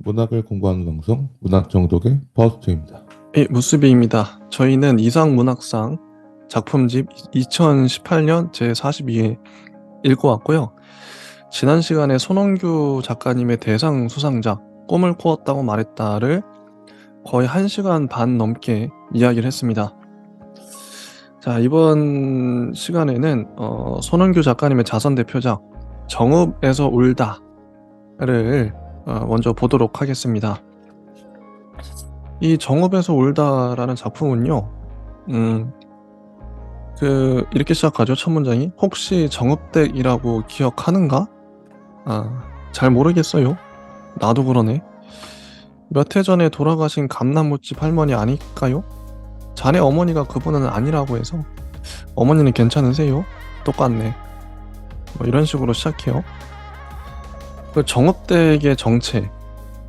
문학을 공부하는 방송 문학정독의 버스트입니다. 무스비입니다. 저희는 이상문학상 작품집 2018년 제42회 읽어왔고요. 지난 시간에 손원규 작가님의 대상 수상작 꿈을 꾸었다고 말했다를 거의 1시간 반 넘게 이야기를 했습니다. 자, 이번 시간에는 손원규 작가님의 자선 대표작 정읍에서 울다를 먼저 보도록 하겠습니다. 이 정읍에서 울다라는 작품은요, 이렇게 시작하죠. 첫 문장이 혹시 정읍댁이라고 기억하는가? 잘 모르겠어요. 나도 그러네. 몇 해 전에 돌아가신 감나무집 할머니 아닐까요? 자네 어머니가 그분은 아니라고 해서 어머니는 괜찮으세요? 똑같네. 뭐 이런 식으로 시작해요. 그 정읍댁의 정체,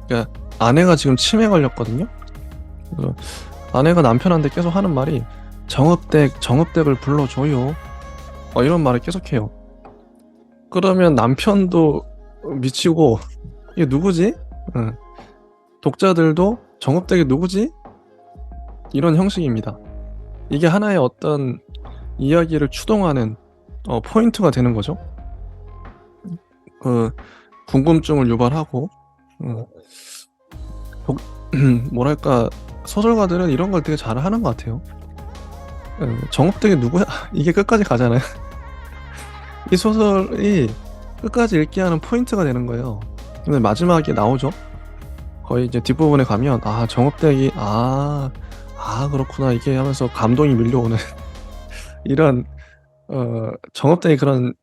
그러니까 아내가 지금 치매 걸렸거든요. 그래서 아내가 남편한테 계속 하는 말이 정읍댁을 불러줘요. 이런 말을 계속해요. 그러면 남편도 미치고 이게 누구지? 독자들도 정읍댁이 누구지? 이런 형식입니다. 이게 하나의 어떤 이야기를 추동하는 포인트가 되는 거죠. 궁금증을 유발하고 뭐랄까 소설가들은 이런 걸 되게 잘하는 것 같아요. 정읍댁이 누구야? 이게 끝까지 가잖아요. 이 소설이 끝까지 읽게 하는 포인트가 되는 거예요. 근데 마지막에 나오죠. 거의 이제 뒷부분에 가면 정읍댁이 그렇구나 이게 하면서 감동이 밀려오는 이런 정읍댁이 그런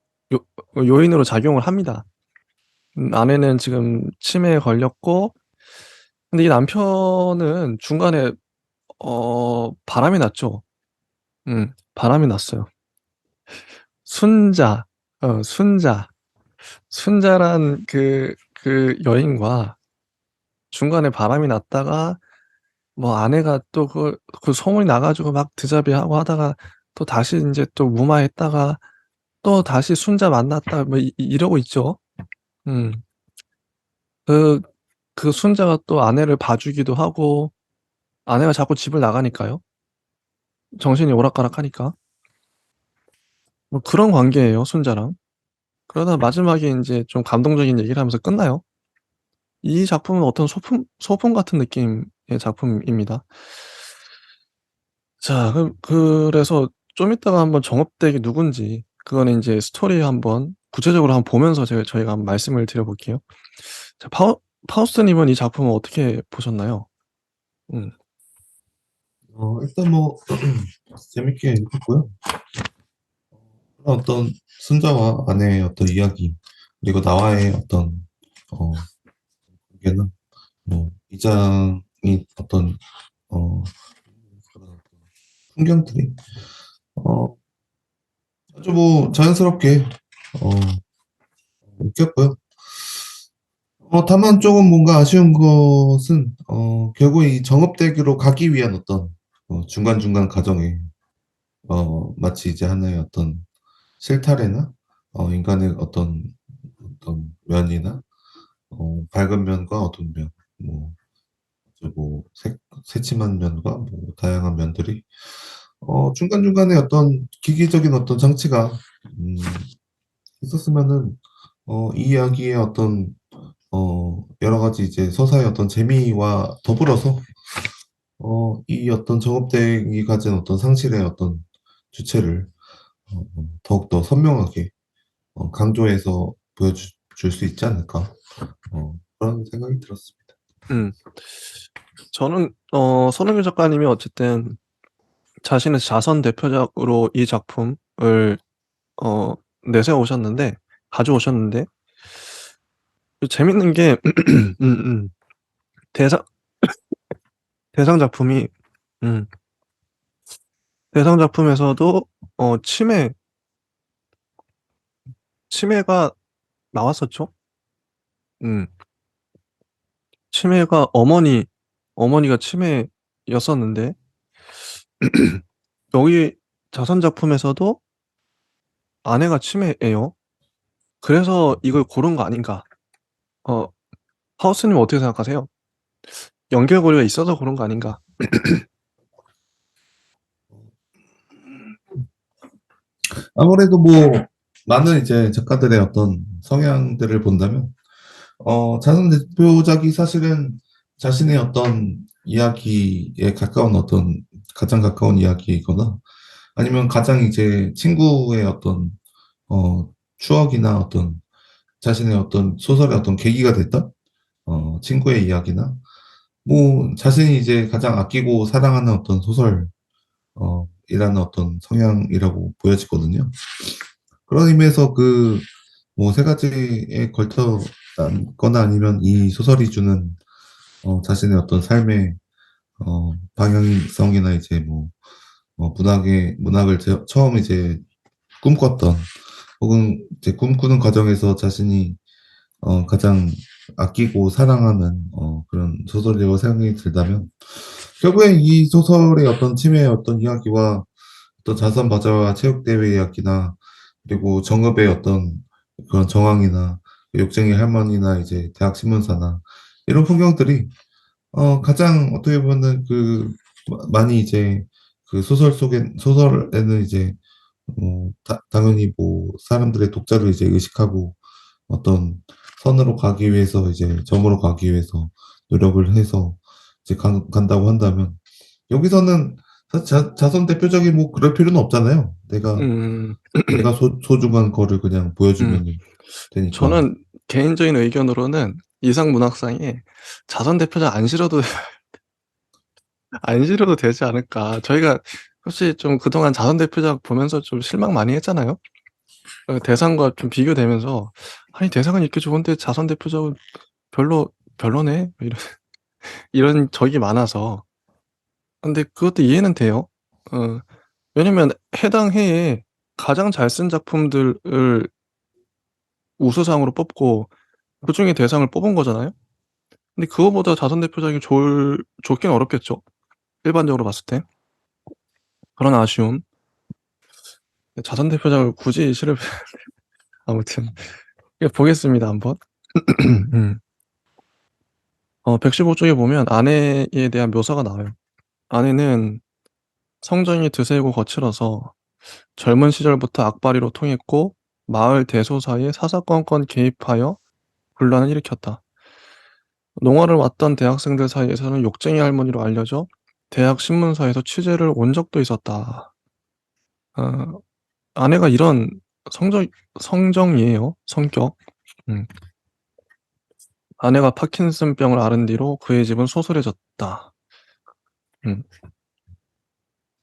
요인으로 작용을 합니다. 아내는 지금 치매에 걸렸고, 근데 이 남편은 중간에 바람이 났죠. 바람이 났어요. 순자란 그 여인과 중간에 바람이 났다가 뭐 아내가 또 그 소문이 나가지고 막 드자비하고 하다가 또 다시 이제 또 무마했다가 또 다시 순자 만났다 뭐 이러고 있죠. 그 순자가 또 아내를 봐주기도 하고 아내가 자꾸 집을 나가니까요. 정신이 오락가락하니까. 뭐 그런 관계예요, 순자랑. 그러다 마지막에 이제 좀 감동적인 얘기를 하면서 끝나요. 이 작품은 어떤 소품 같은 느낌의 작품입니다. 자, 그래서 좀 이따가 한번 정읍댁이 누군지 그거는 이제 스토리 한번 구체적으로 한번 보면서 저희가 한번 말씀을 드려볼게요. 자, 파우스트님은 이 작품을 어떻게 보셨나요? 일단 뭐 재밌게 읽었고요. 어떤 순자와 아내의 어떤 이야기 그리고 나와의 어떤 관계는 뭐 이장이 어떤 그런 풍경들이 아주 뭐 자연스럽게 웃겼고요. 다만 조금 뭔가 아쉬운 것은 결국 이 정읍대교로 가기 위한 어떤 중간중간 과정에 마치 이제 하나의 어떤 실타래나 인간의 어떤 면이나 밝은 면과 어두운 면, 뭐, 뭐 새침한 면과 뭐 다양한 면들이 중간중간에 어떤 기기적인 어떤 장치가 있었으면은 이 이야기의 어떤 여러 가지 이제 서사의 어떤 재미와 더불어서 이 어떤 정업대행이 가진 어떤 상실의 어떤 주체를 더욱더 선명하게 강조해서 보여줄 수 있지 않을까 그런 생각이 들었습니다. 저는 손흥민 작가님이 어쨌든 자신의 자선 대표작으로 이 작품을 내세우셨는데 가져오셨는데 재밌는 게 대상 작품이 대상 작품에서도 치매가 나왔었죠. 치매가 어머니가 치매였었는데 여기 자선 작품에서도 아내가 치매예요. 그래서 이걸 고른 거 아닌가. 하우스님 어떻게 생각하세요? 연결고리가 있어서 그런 거 아닌가? 아무래도 뭐 많은 이제 작가들의 어떤 성향들을 본다면 자선 대표작이 사실은 자신의 어떤 이야기에 가까운 어떤 가장 가까운 이야기이거나 아니면 가장 이제 친구의 어떤 추억이나 어떤 자신의 어떤 소설의 어떤 계기가 됐던 친구의 이야기나 뭐 자신이 이제 가장 아끼고 사랑하는 어떤 소설 이라는 어떤 성향이라고 보여지거든요. 그런 의미에서 그 뭐 세 가지에 걸쳐 거나 아니면 이 소설이 주는 자신의 어떤 삶의 방향성이나 이제 뭐 문학을 처음 이제 꿈꿨던 혹은 이제 꿈꾸는 과정에서 자신이 가장 아끼고 사랑하는 그런 소설이라고 생각이 들다면 결국엔 이 소설의 어떤 치매의 어떤 이야기와 어떤 자선 바자와 체육대회 이야기나 그리고 정읍의 어떤 그런 정황이나 욕쟁이 할머니나 이제 대학 신문사나 이런 풍경들이 가장 어떻게 보면은 많이 이제 그 소설에는 이제 당연히 뭐 사람들의 독자를 이제 의식하고 어떤 선으로 가기 위해서 이제 점으로 가기 위해서 노력을 해서 이제 간다고 한다면 여기서는 사실 자선 대표적인 뭐 그럴 필요는 없잖아요. 음, 내가 소중한 거를 그냥 음, 보여주면 되니까. 저는 개인적인 의견으로는 이상 문학상에 자선 대표작 안 실어도 안 실어도 되지 않을까. 저희가 혹시 좀 그동안 자선 대표작 보면서 좀 실망 많이 했잖아요. 대상과 좀 비교되면서 아니 대상은 이렇게 좋은데 자선 대표작은 별로네 이런 이런 적이 많아서. 근데 그것도 이해는 돼요. 어, 왜냐면 해당 해에 가장 잘 쓴 작품들을 우수상으로 뽑고 그중에 대상을 뽑은 거잖아요. 근데 그거보다 자선 대표작이 좋긴 어렵겠죠. 일반적으로 봤을 때. 그런 아쉬움. 자선 대표작을 굳이 실을 아무튼 보겠습니다 한번. 115쪽에 보면 아내에 대한 묘사가 나와요. 아내는 성정이 드세고 거칠어서 젊은 시절부터 악바리로 통했고 마을 대소사에 사사건건 개입하여 분란을 일으켰다. 농화를 왔던 대학생들 사이에서는 욕쟁이 할머니로 알려져 대학 신문사에서 취재를 온 적도 있었다. 어, 아내가 이런 성정이에요. 성격. 음. 아내가 파킨슨병을 앓은 뒤로 그의 집은 소설해졌다. 음.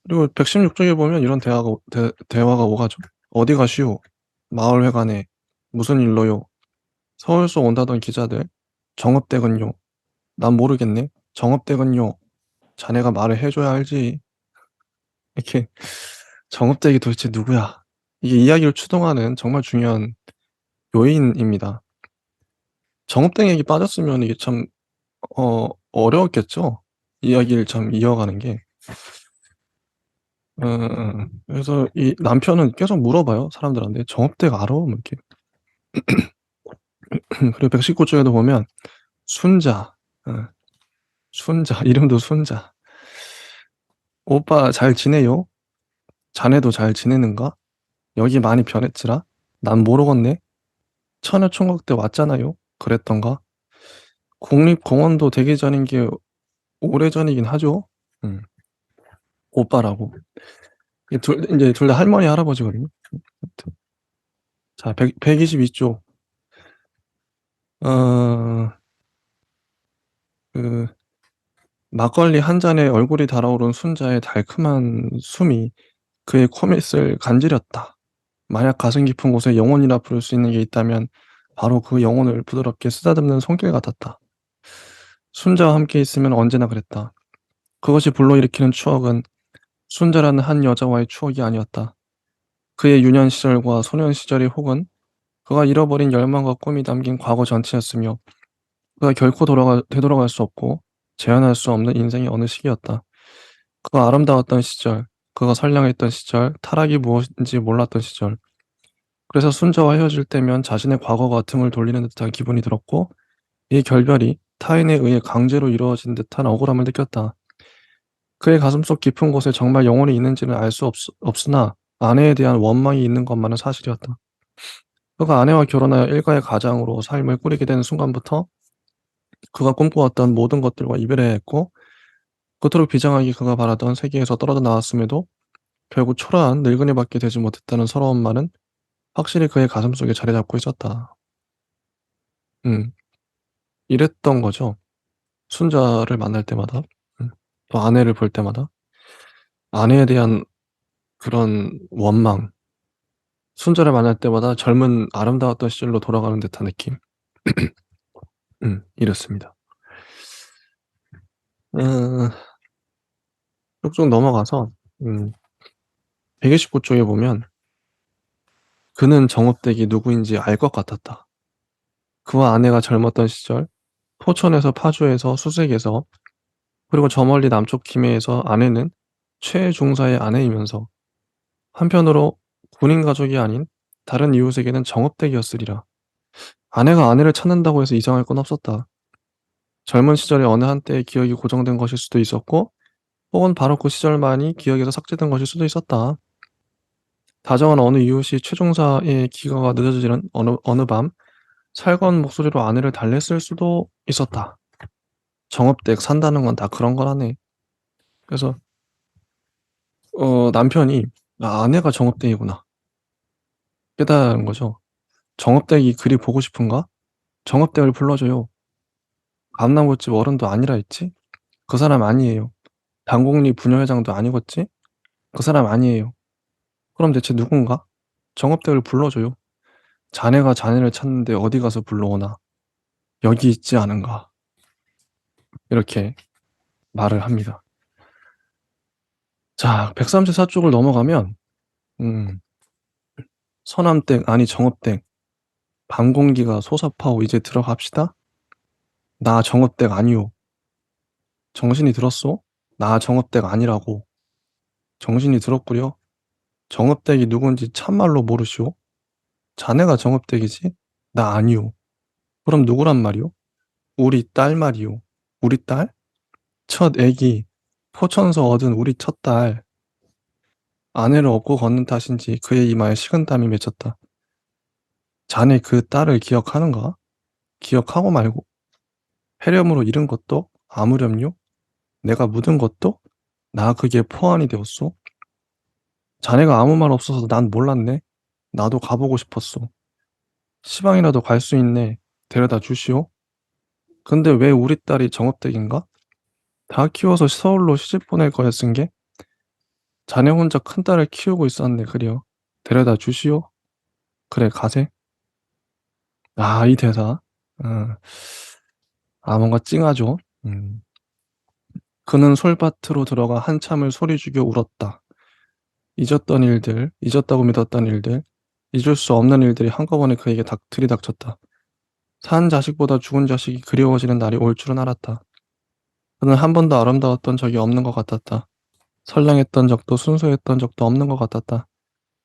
그리고 116쪽에 보면 이런 대화가 오가죠. 어디 가시오? 마을회관에. 무슨 일로요? 서울서 온다던 기자들. 정읍댁은요? 난 모르겠네. 정읍댁은요? 자네가 말을 해줘야 알지. 이렇게 정읍댁이 도대체 누구야? 이게 이야기를 추동하는 정말 중요한 요인입니다. 정읍댁 얘기 빠졌으면 이게 참 어려웠겠죠. 이야기를 참 이어가는 게. 그래서 이 남편은 계속 물어봐요. 사람들한테. 정읍댁 알아? 뭐 이렇게. 그리고 119쪽에도 보면 순자. 어, 순자. 이름도 순자. 오빠 잘 지내요? 자네도 잘 지내는가? 여기 많이 변했지라? 난 모르겠네. 처녀총각 때 왔잖아요. 그랬던가? 국립공원도 되기 전인 게 오래전이긴 하죠. 음, 오빠라고. 이제 둘 다 할머니 할아버지거든요. 자, 122쪽. 그 막걸리 한 잔에 얼굴이 달아오른 순자의 달콤한 숨이 그의 코밑을 간지렸다. 만약 가슴 깊은 곳에 영혼이라 부를 수 있는 게 있다면 바로 그 영혼을 부드럽게 쓰다듬는 손길 같았다. 순자와 함께 있으면 언제나 그랬다. 그것이 불러일으키는 추억은 순자라는 한 여자와의 추억이 아니었다. 그의 유년 시절과 소년 시절의 혹은 그가 잃어버린 열망과 꿈이 담긴 과거 전체였으며 그가 결코 되돌아갈 수 없고 재현할 수 없는 인생의 어느 시기였다. 그가 아름다웠던 시절, 그가 선량했던 시절, 타락이 무엇인지 몰랐던 시절. 그래서 순자와 헤어질 때면 자신의 과거가 등을 돌리는 듯한 기분이 들었고 이 결별이 타인에 의해 강제로 이루어진 듯한 억울함을 느꼈다. 그의 가슴속 깊은 곳에 정말 영혼이 있는지는 알 수 없으나 아내에 대한 원망이 있는 것만은 사실이었다. 그가 아내와 결혼하여 일가의 가장으로 삶을 꾸리게 된 순간부터 그가 꿈꾸었던 모든 것들과 이별해야 했고, 그토록 비장하게 그가 바라던 세계에서 떨어져 나왔음에도 결국 초라한 늙은이밖에 되지 못했다는 서러움만은 확실히 그의 가슴속에 자리 잡고 있었다. 음, 이랬던 거죠. 순자를 만날 때마다, 또 아내를 볼 때마다 아내에 대한 그런 원망, 순자를 만날 때마다 젊은 아름다웠던 시절로 돌아가는 듯한 느낌. 이렇습니다. 음, 쭉쭉 넘어가서 129쪽에 보면 그는 정업댁이 누구인지 알 것 같았다. 그와 아내가 젊었던 시절 포천에서 파주에서 수색에서 그리고 저 멀리 남쪽 김해에서 아내는 최중사의 아내이면서 한편으로 군인 가족이 아닌 다른 이웃에게는 정업댁이었으리라. 아내가 아내를 찾는다고 해서 이상할 건 없었다. 젊은 시절의 어느 한때의 기억이 고정된 것일 수도 있었고 혹은 바로 그 시절만이 기억에서 삭제된 것일 수도 있었다. 다정한 어느 이웃이 최종사의 귀가가 늦어지는 어느 밤 살건 목소리로 아내를 달랬을 수도 있었다. 정업댁 산다는 건 다 그런 거라네. 그래서 남편이 아내가 정업댁이구나 깨달은 거죠. 정업댁이 그리 보고 싶은가? 정업댁을 불러줘요. 감나무집 어른도 아니라 했지? 그 사람 아니에요. 당곡리 부녀회장도 아니겠지? 그 사람 아니에요. 그럼 대체 누군가? 정업댁을 불러줘요. 자네가 자네를 찾는데 어디 가서 불러오나? 여기 있지 않은가? 이렇게 말을 합니다. 자, 134쪽을 넘어가면 서남댁 아니 정업댁 밤 공기가 솟아파오. 이제 들어갑시다. 나 정업댁 아니오. 정신이 들었소? 나 정업댁 아니라고. 정신이 들었구려. 정업댁이 누군지 참말로 모르시오? 자네가 정업댁이지? 나 아니오. 그럼 누구란 말이오? 우리 딸 말이오. 우리 딸? 첫 애기, 포천서 얻은 우리 첫 딸. 아내를 업고 걷는 탓인지 그의 이마에 식은땀이 맺혔다. 자네 그 딸을 기억하는가? 기억하고 말고. 해렴으로 잃은 것도 아무렴요? 내가 묻은 것도 나 그게 포안이 되었소. 자네가 아무 말 없어서 난 몰랐네. 나도 가보고 싶었소. 시방이라도 갈 수 있네. 데려다 주시오. 근데 왜 우리 딸이 정업댁인가? 다 키워서 서울로 시집 보낼 거였은 게 자네 혼자 큰 딸을 키우고 있었네 그려. 데려다 주시오. 그래 가세. 아, 이 대사. 어, 뭔가 찡하죠. 그는 솔밭으로 들어가 한참을 소리 죽여 울었다. 잊었던 일들, 잊었다고 믿었던 일들, 잊을 수 없는 일들이 한꺼번에 그에게 들이닥쳤다. 산 자식보다 죽은 자식이 그리워지는 날이 올 줄은 알았다. 그는 한 번도 아름다웠던 적이 없는 것 같았다. 선량했던 적도 순수했던 적도 없는 것 같았다.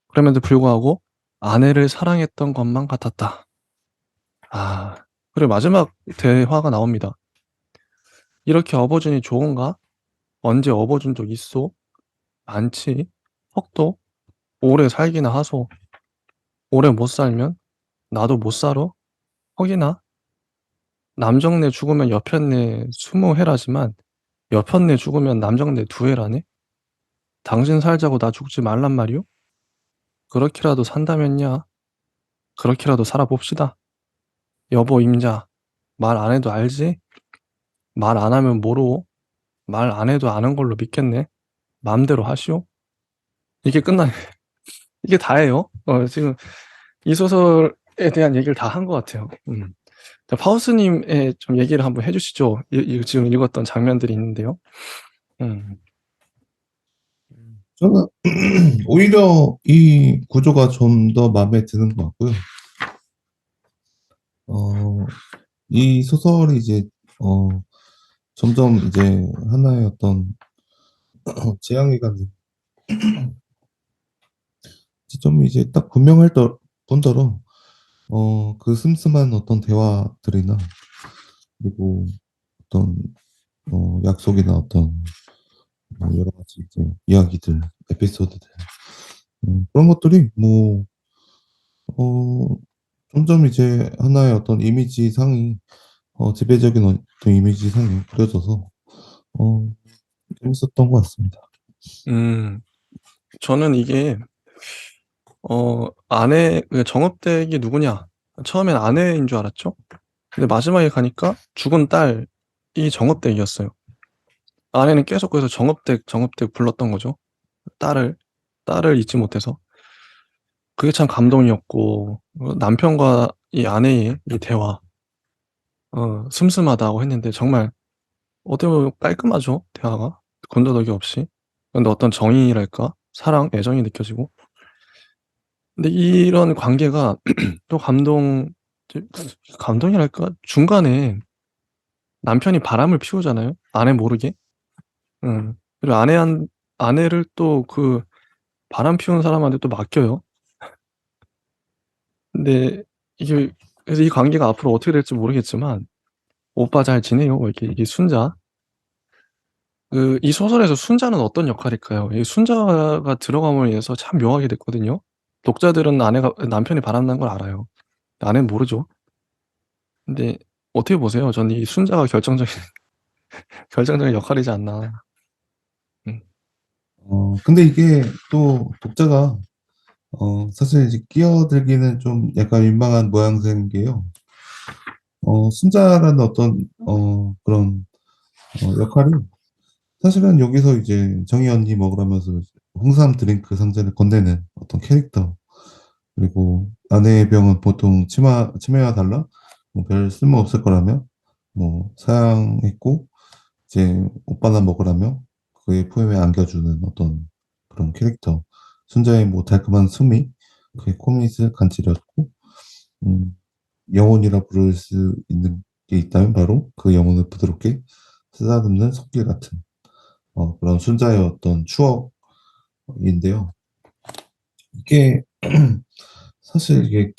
그럼에도 불구하고 아내를 사랑했던 것만 같았다. 그리고 마지막 대화가 나옵니다. 이렇게 업어주니 좋은가? 언제 업어준 적 있소? 많지. 헉도 오래 살기나 하소. 오래 못 살면 나도 못 살아. 헉이나 남정네 죽으면 여편네 20해라지만 여편네 죽으면 남정네 2해라네. 당신 살자고 나 죽지 말란 말이오? 그렇게라도 산다면야. 그렇게라도 살아봅시다. 여보 임자 말 안 해도 알지? 말 안 하면 모르오. 말 안 해도 아는 걸로 믿겠네. 마음대로 하시오. 이게 끝나네. 이게 다예요. 지금 이 소설에 대한 얘기를 다 한 것 같아요. 자, 파우스님의 좀 얘기를 한번 해주시죠. 지금 읽었던 장면들이 있는데요. 음, 저는 오히려 이 구조가 좀 더 마음에 드는 것 같고요. 이 소설이 이제 어, 점점 이제 하나의 어떤 재앙이 가는 지점이 이제 딱 분명할 뿐더러 그 슴슴한 어떤 대화들이나 그리고 어떤 약속이나 어떤 뭐 여러 가지 이제 이야기들, 에피소드들, 그런 것들이 뭐 어, 점점 이제 하나의 어떤 이미지상이 지배적인 어떤 이미지상이 그려져서 어, 재밌었던 것 같습니다. 음. 저는 이게 아내 그 정업댁이 누구냐. 처음엔 아내인 줄 알았죠. 근데 마지막에 가니까 죽은 딸이 정업댁이었어요. 아내는 계속 그래서 정업댁, 정업댁 불렀던 거죠. 딸을, 딸을 잊지 못해서. 그게 참 감동이었고, 남편과 이 아내의 이 대화, 슴슴하다고 했는데 정말 어떻게 보면 깔끔하죠, 대화가. 건더더기 없이. 근데 어떤 정의랄까? 사랑, 애정이 느껴지고. 근데 이런 관계가 또 감동이랄까? 중간에 남편이 바람을 피우잖아요, 아내 모르게. 그리고 아내를 또 그 바람 피우는 사람한테 또 맡겨요. 근데 이게 그래서 이 관계가 앞으로 어떻게 될지 모르겠지만 "오빠 잘 지내요?" 뭐 이렇게 이 순자. 이 소설에서 순자는 어떤 역할일까요? 이 순자가 들어감으로 인해서 참 묘하게 됐거든요. 독자들은 남편이 바람난 걸 알아요. 아내는 모르죠. 근데 어떻게 보세요? 저는 이 순자가 결정적인 결정적인 역할이지 않나. 음. 근데 이게 또 독자가 사실 이제 끼어들기는 좀 약간 민망한 모양새인 게요. 순자라는 어떤 그런 역할이 사실은 여기서 이제 정희 언니 먹으라면서 홍삼 드링크 상자를 건네는 어떤 캐릭터, 그리고 아내의 병은 보통 치매와 달라 뭐 별 쓸모 없을 거라며 뭐 사양했고 이제 오빠나 먹으라며 그의 포엠에 안겨주는 어떤 그런 캐릭터, 순자의 뭐 달콤한 숨이 그의 코밋을 간지렸고, 음, 영혼이라 부를 수 있는 게 있다면 바로 그 영혼을 부드럽게 쓰다듬는 손길 같은 그런 순자의 어떤 추억인데요. 이게 사실 이게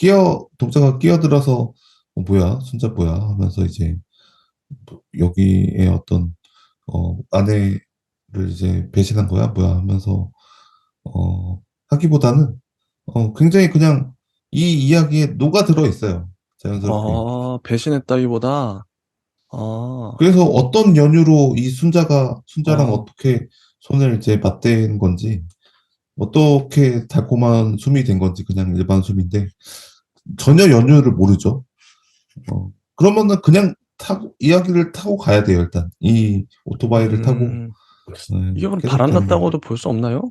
독자가 끼어들어서 뭐야, 순자 뭐야 하면서 이제 또 여기에 어떤 아내를 이제 배신한 거야 뭐야 하면서 하기보다는 굉장히 그냥 이 이야기에 녹아들어 있어요. 자연스럽게. 배신했다기보다 아. 그래서 어떤 연유로 이 순자랑 아. 어떻게 손을 이제 맞댄 건지, 어떻게 달콤한 숨이 된 건지 그냥 일반 숨인데 전혀 연유를 모르죠. 그러면은 그냥 이야기를 타고 가야 돼요, 일단. 이 오토바이를 타고, 음. 이게 그럼 계속 달리면. 바람났다고도 볼 수 없나요?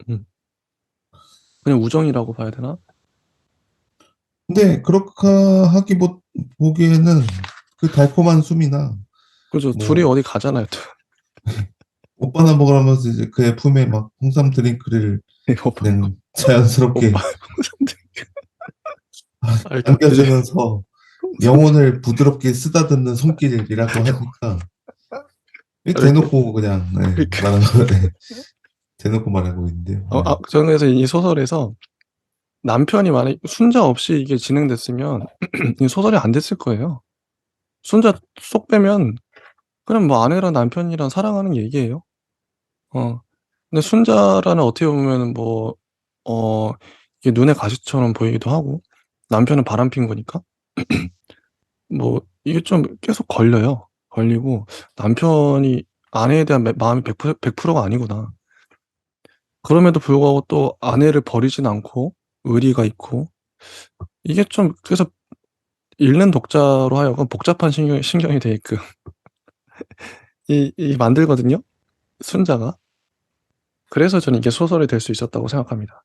음. 그냥 우정이라고 봐야 되나? 근데 그렇게 보기에는 그 달콤한 숨이나, 그죠. 둘이 뭐, 어디 가잖아요 또. 오빠나 먹으라면서 이제 그의 품에 막 홍삼 드링크를 오빠 그냥 오빠 자연스럽게 이제 안겨주면서 영혼을 부드럽게 쓰다듬는 손길이라고 하니까, 이렇게 대놓고 그냥, 이렇게 말하는 거, 대놓고 말하고 있는데요. 네. 저는 그래서 이 소설에서 남편이 만약 순자 없이 이게 진행됐으면 이 소설이 안 됐을 거예요. 순자 쏙 빼면 그냥 뭐 아내랑 남편이랑 사랑하는 얘기예요. 어. 근데 순자라는 어떻게 보면은 뭐 어 이게 눈의 가시처럼 보이기도 하고 남편은 바람핀 거니까 뭐 이게 좀 계속 걸려요. 걸리고 남편이 아내에 대한 마음이 100%가 아니구나. 그럼에도 불구하고 또 아내를 버리진 않고 의리가 있고 이게 좀 그래서 읽는 독자로 하여금 복잡한 신경이 되게끔 만들거든요, 순자가. 그래서 저는 이게 소설이 될 수 있었다고 생각합니다.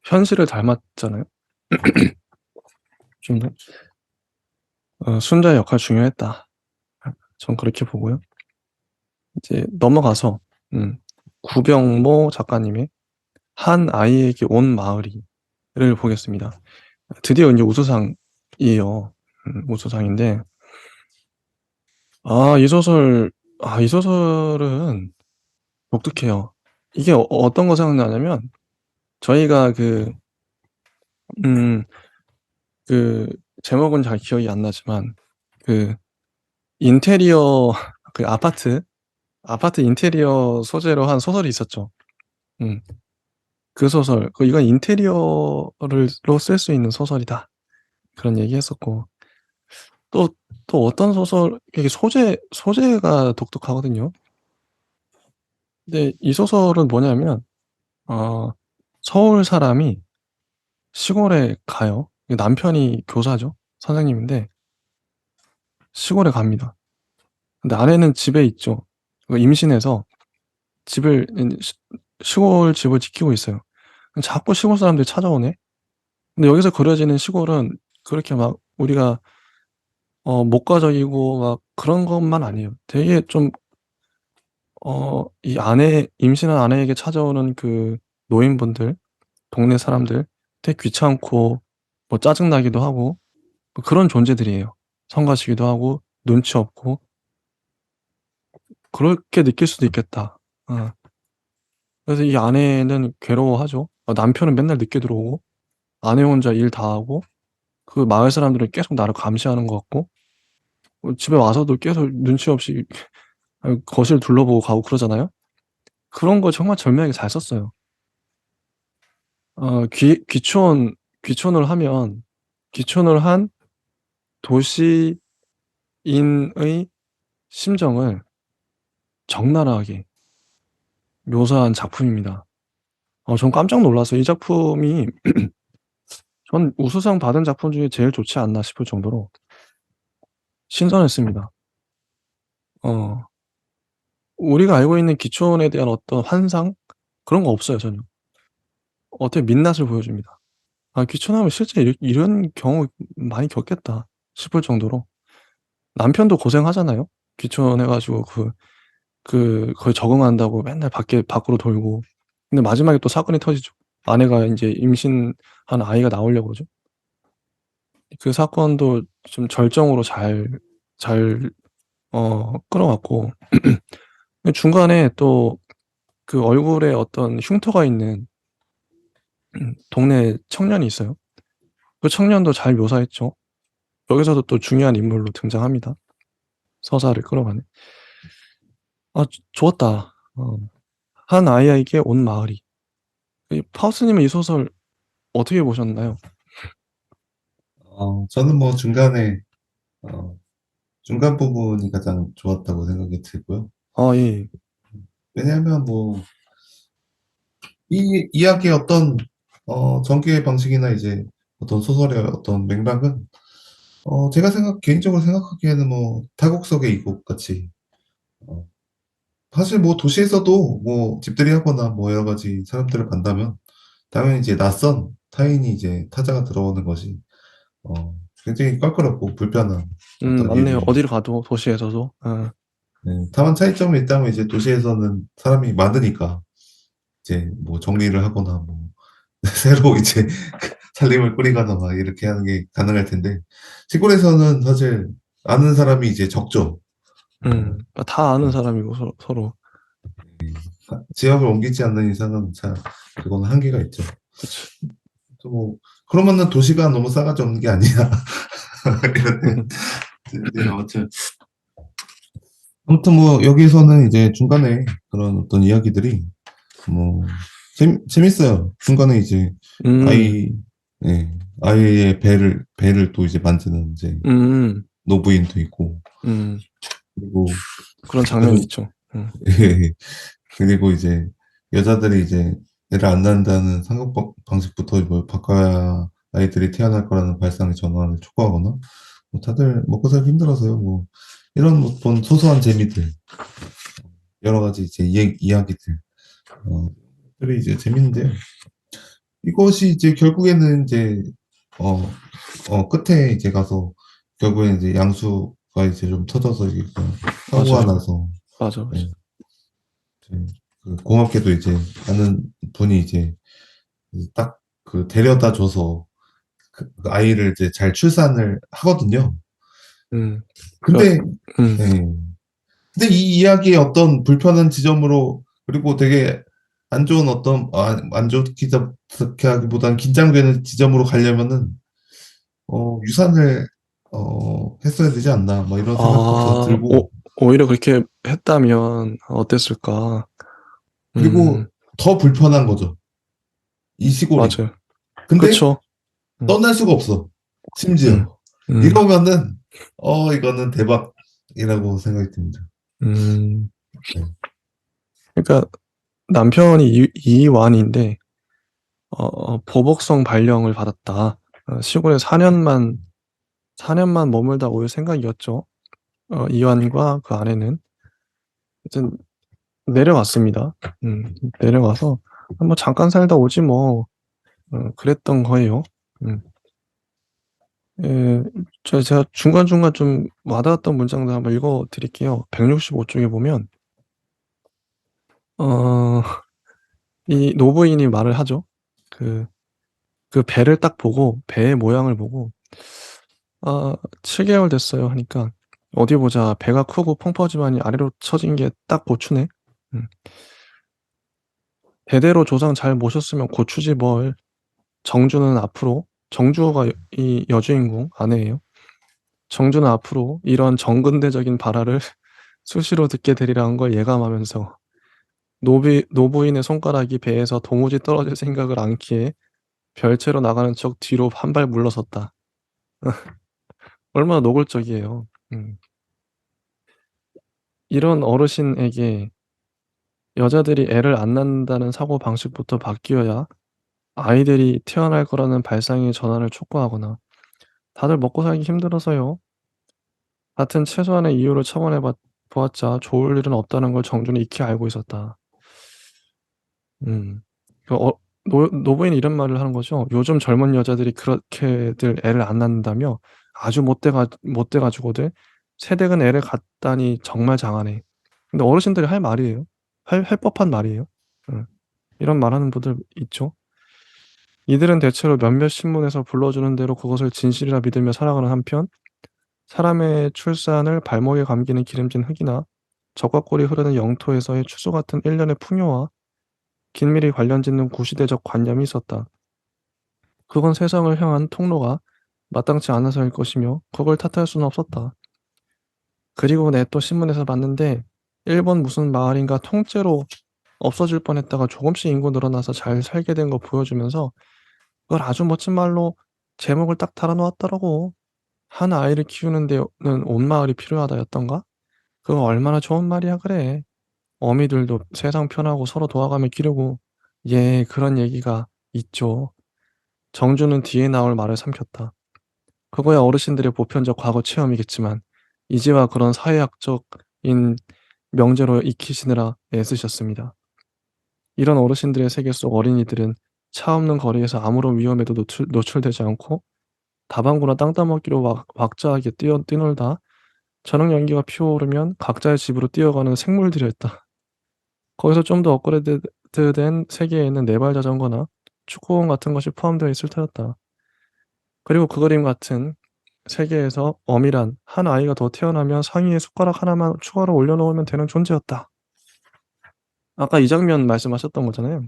현실을 닮았잖아요. 좀 순자의 역할이 중요했다. 전 그렇게 보고요. 이제 넘어가서 구병모 작가님의 "한 아이에게 온 마을이"를 보겠습니다. 드디어 인제 우수상이에요. 우수상인데 이 소설은 독특해요. 이게 어떤 거 생각나냐면 저희가 음 그 제목은 잘 기억이 안 나지만 그 인테리어 그 아파트 인테리어 소재로 한 소설이 있었죠. 음. 그 소설 이건 인테리어를 로 쓸 수 있는 소설이다. 그런 얘기했었고 또 어떤 소설 이게 소재가 독특하거든요. 근데 이 소설은 뭐냐면 서울 사람이 시골에 가요. 남편이 교사죠. 선생님인데 시골에 갑니다. 근데 아내는 집에 있죠. 임신해서 집을 시골 집을 지키고 있어요. 자꾸 시골 사람들이 찾아오네. 근데 여기서 그려지는 시골은 그렇게 막 우리가 목가적이고 막 그런 것만 아니에요. 되게 좀 이 임신한 아내에게 찾아오는 그 노인분들, 동네 사람들 되게 귀찮고 뭐 짜증나기도 하고 뭐 그런 존재들이에요. 성가시기도 하고 눈치 없고 그렇게 느낄 수도 있겠다. 어. 그래서 이 아내는 괴로워하죠. 남편은 맨날 늦게 들어오고 아내 혼자 일 다 하고 그 마을 사람들은 계속 나를 감시하는 것 같고 집에 와서도 계속 눈치 없이 거실 둘러보고 가고 그러잖아요. 그런 거 정말 절묘하게 잘 썼어요. 귀촌을 하면 귀촌을 한 도시인의 심정을 적나라하게 묘사한 작품입니다. 전 깜짝 놀랐어요. 이 작품이 전 우수상 받은 작품 중에 제일 좋지 않나 싶을 정도로 신선했습니다. 어 우리가 알고 있는 귀촌에 대한 어떤 환상 그런 거 없어요 전혀. 어떻게 민낯을 보여줍니다. '귀촌하면 실제 이런 경우 많이 겪겠다.' 싶을 정도로 남편도 고생하잖아요. 귀촌해 가지고 거의 적응한다고 맨날 밖으로 돌고 근데 마지막에 또 사건이 터지죠. 아내가 인제 임신한 아이가 나오려고 그러죠. 그 사건도 좀 절정으로 잘 끌어갔고 중간에 또 그 얼굴에 어떤 흉터가 있는 동네 청년이 있어요. 그 청년도 잘 묘사했죠. 여기서도 또 중요한 인물로 등장합니다. 서사를 끌어가는. 좋았다. 한 아이에게 온 마을이. 이 파우스님은 이 소설 어떻게 보셨나요? 저는 뭐 어, 중간 부분이 가장 좋았다고 생각이 들고요. 예. 왜냐하면 뭐, 이 이야기의 어떤, 전개의 방식이나 이제 어떤 소설의 어떤 맥락은, 개인적으로 생각하기에는 뭐, 타국석의 이국 같이, 어, 사실 뭐 도시에서도 뭐 집들이 하거나 뭐 여러 가지 사람들을 만나면, 당연히 이제 낯선 타인이 이제 타자가 들어오는 것이, 굉장히 껄끄럽고 불편한 어떤 맞네요. 일이. 어디를 가도 도시에서도. 네, 다만 차이점이 있다면 이제 도시에서는 사람이 많으니까 이제 뭐 정리를 하거나 뭐 새로 이제 살림을 꾸리거나 막 이렇게 하는 게 가능할 텐데 시골에서는 사실 아는 사람이 이제 적죠. 어, 다 아는 어, 사람이고 서로. 지역을 옮기지 않는 이상은 잘 그거는 한계가 있죠. 그치. 또 뭐 그러면은 도시가 너무 싸가지 없는 게 아니야. 이런 데 아무튼 뭐 여기서는 이제 중간에 그런 어떤 이야기들이 뭐 재밌어요. 중간에 이제 음. 아이 예, 아이의 배를 또 이제 만드는 이제 음. 노부인도 있고 음. 그리고 그런 장면이 아주 있죠. 예, 그리고 이제 여자들이 이제 애를 안 낳는다는 상속 방식부터 뭐 바꿔야 아이들이 태어날 거라는 발상의 전환을 촉구하거나 뭐 다들 먹고 살기 힘들어서요. 뭐 이런 어떤 소소한 재미들 여러 가지 이제 이야기들 들이 이제 재밌는데요. 이것이 이제 결국에는 이제 어, 끝에 이제 가서 결국에 이제 양수가 이제 좀 터져서 이게 사고가 맞아요. 나서 맞아, 맞아. 예, 이제 그 고맙게도 이제 아는 분이 이제 딱 그 데려다 줘서 그 아이를 이제 잘 출산을 하거든요. 음. 그 근데 예. 근데 이 이야기의 어떤 불편한 지점으로 그리고 되게 안 좋은 어떤 안 좋게 하기보다는 긴장되는 지점으로 가려면은 유산을 했어야 되지 않나, 뭐 이런 생각도 아, 들고, 오히려 그렇게 했다면 어땠을까? 그리고 더 불편한 거죠. 이 시골이. 맞아요. 근데 그쵸. 음, 떠날 수가 없어. 음, 심지어. 음, 이러면은, 이거는 대박이라고 생각이 듭니다. 음. 네. 그러니까 남편이 이완인데, 보복성 발령을 받았다. 시골에 4년만 머물다 올 생각이었죠. 이완과 그 아내는. 하여튼 내려왔습니다. 내려와서 뭐 잠깐 살다 오지 뭐, 그랬던 거예요. 음. 예, 제가 중간중간 좀 와닿았던 문장들 한번 읽어 드릴게요. 165쪽에 보면, 어, 이 노부인이 말을 하죠. 그, 그 배를 딱 보고, 배의 모양을 보고, 7개월 됐어요 하니까, 어디 보자. 배가 크고 펑퍼짐하니 아래로 처진 게 딱 고추네. 음. 대대로 조상 잘 모셨으면 고추지 뭘. 정주는 앞으로, 정주가 이 여주인공 아내예요. 정주는 앞으로 이런 정근대적인 발화를 수시로 듣게 되리라는 걸 예감하면서 노부인의 손가락이 배에서 도무지 떨어질 생각을 않기에 별채로 나가는 척 뒤로 한 발 물러섰다. 얼마나 노골적이에요. 이런 어르신에게 여자들이 애를 안 낳는다는 사고방식부터 바뀌어야 아이들이 태어날 거라는 발상의 전환을 촉구하거나 다들 먹고 살기 힘들어서요. 같은 최소한의 이유를 첨언해 보았자 좋을 일은 없다는 걸 정준이 익히 알고 있었다. 음. 그 노부인이 이런 말을 하는 거죠. "요즘 젊은 여자들이 그렇게들 애를 안 낳는다며 아주 못돼 가지고들 새댁은 애를 갖다니 정말 장하네." 근데 어르신들이 할 말이에요. 할 법한 말이에요. 음. 이런 말하는 분들 있죠. 이들은 대체로 몇몇 신문에서 불러주는 대로 그것을 진실이라 믿으며 살아가는 한편 사람의 출산을 발목에 감기는 기름진 흙이나 적과 꿀이 흐르는 영토에서의 추수 같은 일련의 풍요와 긴밀히 관련짓는 구시대적 관념이 있었다. 그건 세상을 향한 통로가 마땅치 않아서일 것이며 그걸 탓할 수는 없었다. 그리고 내 또 신문에서 봤는데 일본 무슨 마을인가 통째로 없어질 뻔했다가 조금씩 인구 늘어나서 잘 살게 된 거 보여주면서 그걸 아주 멋진 말로 제목을 딱 달아놓았더라고. 한 아이를 키우는 데는 온 마을이 필요하다였던가? 그거 얼마나 좋은 말이야 그래. 어미들도 세상 편하고 서로 도와가며 기르고 예 그런 얘기가 있죠. 정주는 뒤에 나올 말을 삼켰다. 그거야 어르신들의 보편적 과거 체험이겠지만 이제와 그런 사회학적인 명제로 익히시느라 애쓰셨습니다. 이런 어르신들의 세계 속 어린이들은 차 없는 거리에서 아무런 위험에도 노출되지 않고 다방구나 땅 따먹기로 왁자하게 뛰놀다 저녁 연기가 피어오르면 각자의 집으로 뛰어가는 생물들이었다. 거기서 좀 더 업그레이드된 세계에는 네발 자전거나 축구공 같은 것이 포함되어 있을 터였다. 그리고 그 그림 같은 세계에서 엄이란 한 아이가 더 태어나면 상위에 숟가락 하나만 추가로 올려놓으면 되는 존재였다. 아까 이 장면 말씀하셨던 거잖아요.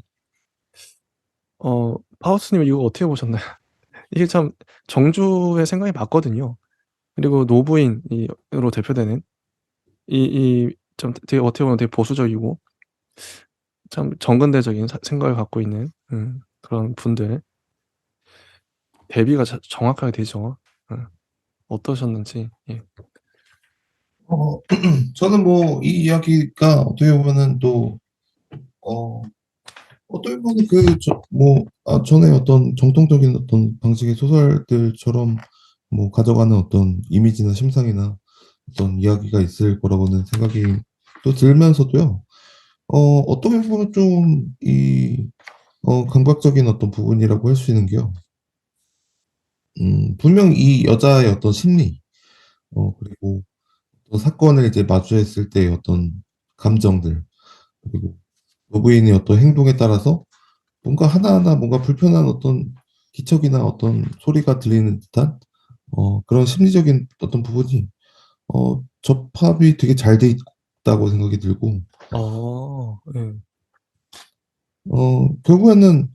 파우스님 이거 어떻게 보셨나요? 이게 참 정주의 생각이 맞거든요. 그리고 노부인이 으로 대표되는 이 좀 되게 어떻게 보면 되게 보수적이고 참 정근대적인 생각을 갖고 있는 그런 분들 대비가 정확하게 되죠. 음. 어떠셨는지. 예. 어, 저는 뭐, 이 이야기가 어떻게 보면은 또, 어, 어떻게 보면 전에 어떤 정통적인 어떤 방식의 소설들처럼 뭐 가져가는 어떤 이미지나 심상이나 어떤 이야기가 있을 거라고는 생각이 또 들면서도요, 어떻게 보면 좀 감각적인 어떤 부분이라고 할 수 있는 게요. 분명 이 여자의 어떤 심리, 그리고 또 사건을 이제 마주했을 때의 어떤 감정들, 그리고 노부인의 어떤 행동에 따라서 뭔가 하나하나 뭔가 불편한 어떤 기척이나 어떤 소리가 들리는 듯한 그런 심리적인 어떤 부분이 접합이 되게 잘 돼 있다고 생각이 들고 예. 결국에는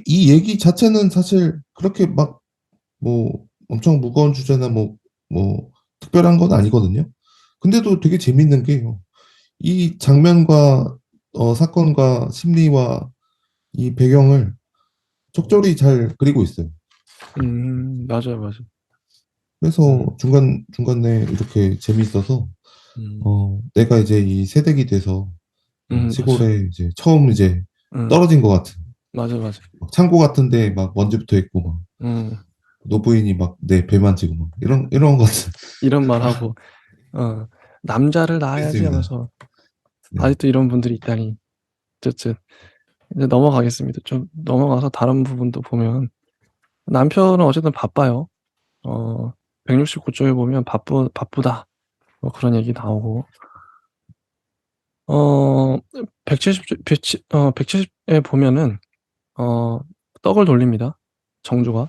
이 얘기 자체는 사실 그렇게 막 뭐 엄청 무거운 주제나 뭐 뭐 특별한 건 아니거든요. 근데도 되게 재밌는 게요. 이 장면과 사건과 심리와 이 배경을 적절히 잘 그리고 있어요. 맞아요, 맞아요. 그래서 음, 중간중간에 이렇게 재밌어서 음, 내가 이제 이 세대기 돼서 맞아요. 시골에 이제 처음 이제 음, 떨어진 것 같은 맞아요, 맞아요. 막 창고 같은데 막 먼지 붙어 있고 막 음, 노부인이 막 내 배만 지고 막 이런 것 같은 이런 말 하고, 어, 남자를 낳아야지 있습니다. 하면서, 네. 아직도 이런 분들이 있다니. 어쨌든, 이제 넘어가겠습니다. 좀 넘어가서 다른 부분도 보면, 남편은 어쨌든 바빠요. 어, 169쪽에 보면 바쁘다. 뭐 그런 얘기 나오고, 어, 170에 보면은, 어, 떡을 돌립니다. 정주가.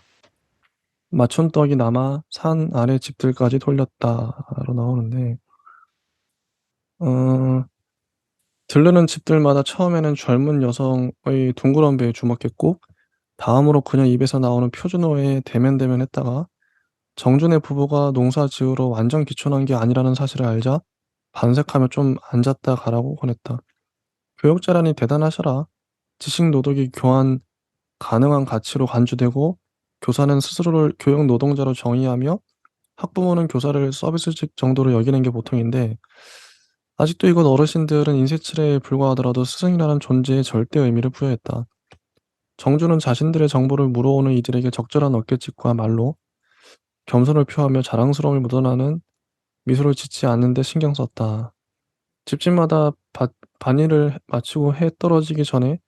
마촌떡이 남아 산 아래 집들까지 돌렸다로 나오는데, 어, 들르는 집들마다 처음에는 젊은 여성의 둥그런 배에 주목했고, 다음으로 그녀 입에서 나오는 표준어에 대면대면했다가 정준의 부부가 농사 지으러 완전 귀촌한 게 아니라는 사실을 알자 반색하며 좀 앉았다 가라고 권했다. 교역자라니 대단하셔라. 지식 노동이 교환 가능한 가치로 간주되고 교사는 스스로를 교역 노동자로 정의하며 학부모는 교사를 서비스직 정도로 여기는 게 보통인데 아직도 이건 어르신들은 인쇄칠에 불과하더라도 스승이라는 존재에 절대 의미를 부여했다. 정주는 자신들의 정보를 물어오는 이들에게 적절한 어깨짓과 말로 겸손을 표하며 자랑스러움을 묻어나는 미소를 짓지 않는 데 신경 썼다. 집집마다 반일을 마치고 해 떨어지기 전에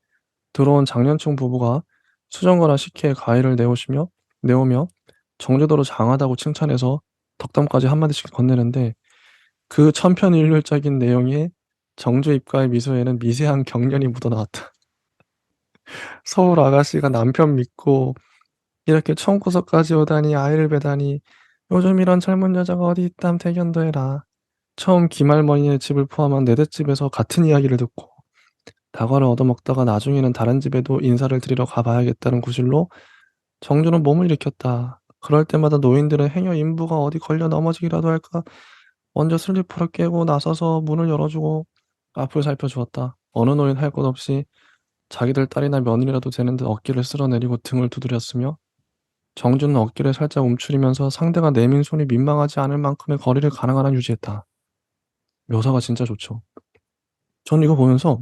들어온 장년층 부부가 수정과나 식혜에 과일을 내오며 정제도로 장하다고 칭찬해서 덕담까지 한마디씩 건네는데 그 천편일률적인 내용에 정주 입가의 미소에는 미세한 경련이 묻어나왔다. 서울 아가씨가 남편 믿고 이렇게 청구서까지 오다니 아이를 베다니 요즘 이런 젊은 여자가 어디 있담 대견도 해라. 처음 김할머니네 집을 포함한 네대 집에서 같은 이야기를 듣고 다과를 얻어먹다가 나중에는 다른 집에도 인사를 드리러 가봐야겠다는 구실로 정주는 몸을 일으켰다. 그럴 때마다 노인들은 행여 인부가 어디 걸려 넘어지기라도 할까 먼저 슬리퍼를 깨고 나서서 문을 열어주고 앞을 살펴주었다. 어느 노인 할 것 없이 자기들 딸이나 며느리라도 되는 듯 어깨를 쓸어내리고 등을 두드렸으며 정주는 어깨를 살짝 움츠리면서 상대가 내민 손이 민망하지 않을 만큼의 거리를 가능한 한 유지했다. 묘사가 진짜 좋죠. 전 이거 보면서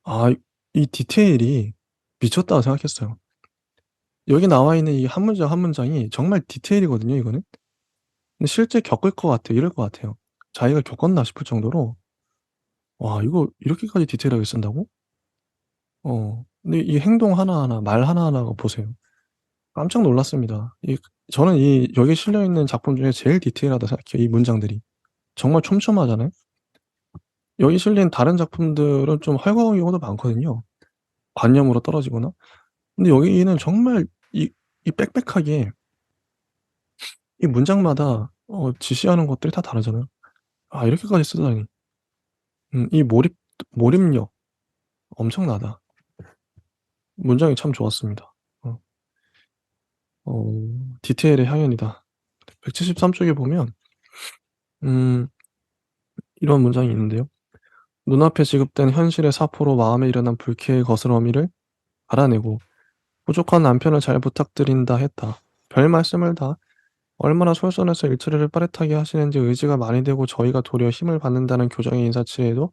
아, 이 디테일이 미쳤다고 생각했어요. 여기 나와 있는 이 한 문장 한 문장이 정말 디테일이거든요, 이거는. 근데 실제 겪을 것 같아요. 이럴 것 같아요. 자기가 겪었나 싶을 정도로 와, 이거 이렇게까지 디테일하게 쓴다고? 근데 이 행동 하나하나, 말 하나하나가 보세요. 깜짝 놀랐습니다. 저는 여기 실려 있는 작품 중에 제일 디테일하다 생각해요, 이 문장들이. 정말 촘촘하잖아요. 여기 실린 다른 작품들은 좀 헐거운 경우도 많거든요. 관념으로 떨어지거나. 근데 여기는 정말 이 빽빽하게 이 문장마다 지시하는 것들이 다 다르잖아요. 아, 이렇게까지 쓰다니. 이 몰입력 엄청나다. 문장이 참 좋았습니다. 어, 디테일의 향연이다. 173쪽에 보면 음, 이런 문장이 있는데요. 눈앞에 지급된 현실의 사포로 마음에 일어난 불쾌의 거스러미를 알아내고 부족한 남편을 잘 부탁드린다 했다. 별 말씀을 다 얼마나 솔선해서 일처리를 빠릿하게 하시는지 의지가 많이 되고 저희가 도리어 힘을 받는다는 교정의 인사치에도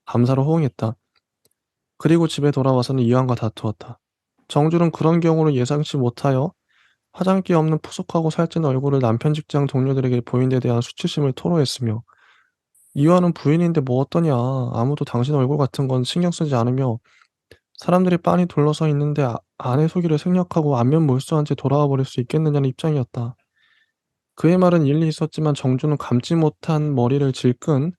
감사로 호응했다. 그리고 집에 돌아와서는 이완과 다투었다. 정주는 그런 경우를 예상치 못하여 화장기 없는 푸석하고 살찐 얼굴을 남편 직장 동료들에게 보인 데 대한 수치심을 토로했으며 이완은 부인인데 뭐 어떠냐 아무도 당신 얼굴 같은 건 신경 쓰지 않으며 사람들이 빤히 둘러서 있는데 아내 소기를 생략하고 안면 몰수한 채 돌아와 버릴 수 있겠느냐는 입장이었다. 그의 말은 일리 있었지만 정주는 감지 못한 머리를 질끈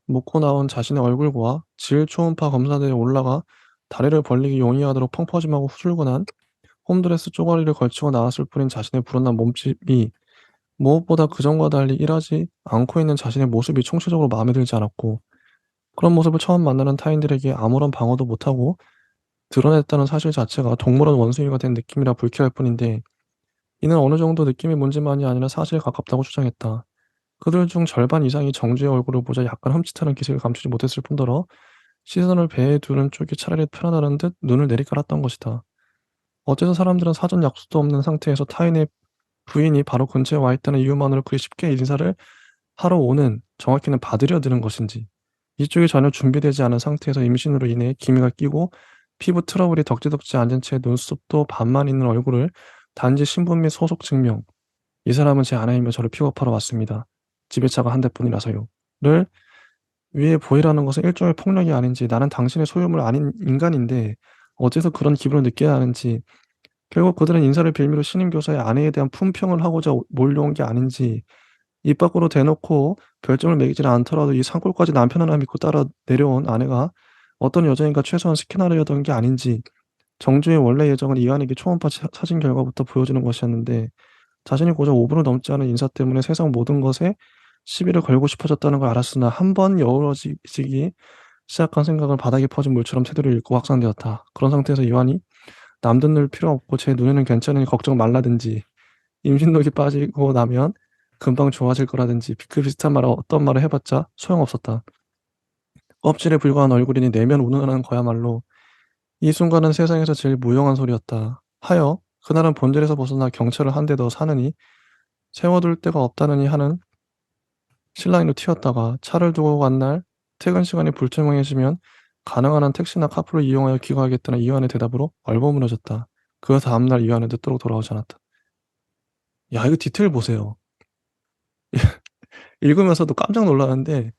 묶고 나온 자신의 얼굴과 질 초음파 검사대에 올라가 다리를 벌리기 용이하도록 펑퍼짐하고 후줄근한 홈드레스 쪼가리를 걸치고 나왔을 뿐인 자신의 불어난 몸집이 무엇보다 그전과 달리 일하지 않고 있는 자신의 모습이 총체적으로 마음에 들지 않았고 그런 모습을 처음 만나는 타인들에게 아무런 방어도 못하고 드러냈다는 사실 자체가 동물원 원숭이가 된 느낌이라 불쾌할 뿐인데 이는 어느 정도 느낌이 문제만이 아니라 사실에 가깝다고 주장했다. 그들 중 절반 이상이 정주의 얼굴을 보자 약간 흠칫하는 기색을 감추지 못했을 뿐더러 시선을 배에 두는 쪽이 차라리 편하다는 듯 눈을 내리깔았던 것이다. 어째서 사람들은 사전 약속도 없는 상태에서 타인의 부인이 바로 근처에 와 있다는 이유만으로 그리 쉽게 인사를 하러 오는, 정확히는 받으려 드는 것인지, 이쪽이 전혀 준비되지 않은 상태에서 임신으로 인해 기미가 끼고 피부 트러블이 덕지덕지 앉은 채 눈썹도 반만 있는 얼굴을 단지 신분 및 소속 증명, 이 사람은 제 아내이며 저를 픽업하러 왔습니다. 집에 차가 한 대뿐이라서요. 를 위에 보이라는 것은 일종의 폭력이 아닌지, 나는 당신의 소유물 아닌 인간인데 어째서 그런 기분을 느껴야 하는지, 결국 그들은 인사를 빌미로 신임 교사의 아내에 대한 품평을 하고자 몰려온 게 아닌지, 입 밖으로 대놓고 별점을 매기지는 않더라도 이 산골까지 남편 하나 믿고 따라 내려온 아내가 어떤 여자인가 최소한 스캔하려던 게 아닌지, 정주의 원래 예정은 이한에게 초음파 사진 결과부터 보여주는 것이었는데 자신이 고작 5분을 넘지 않은 인사 때문에 세상 모든 것에 시비를 걸고 싶어졌다는 걸 알았으나 한 번 여우러지기 시작한 생각을 바닥에 퍼진 물처럼 태도를 잃고 확산되었다. 그런 상태에서 이완이 남든 늘 필요 없고 제 눈에는 괜찮으니 걱정 말라든지, 임신록이 빠지고 나면 금방 좋아질 거라든지 그 비슷한 말을 어떤 말을 해봤자 소용없었다. 껍질에 불과한 얼굴이니 내면 운운하는 거야말로 이 순간은 세상에서 제일 무용한 소리였다. 하여 그날은 본질에서 벗어나 경찰을 한 대 더 사느니 세워둘 데가 없다느니 하는 실랑이로 튀었다가 차를 두고 간 날 퇴근 시간이 불투명해지면 가능한 한 택시나 카풀을 이용하여 귀가하겠다는 이완의 대답으로 얼버무려졌다. 그 다음날 이완은 늦도록 돌아오지 않았다. 야, 이거 디테일 보세요. 읽으면서도 깜짝 놀라는데,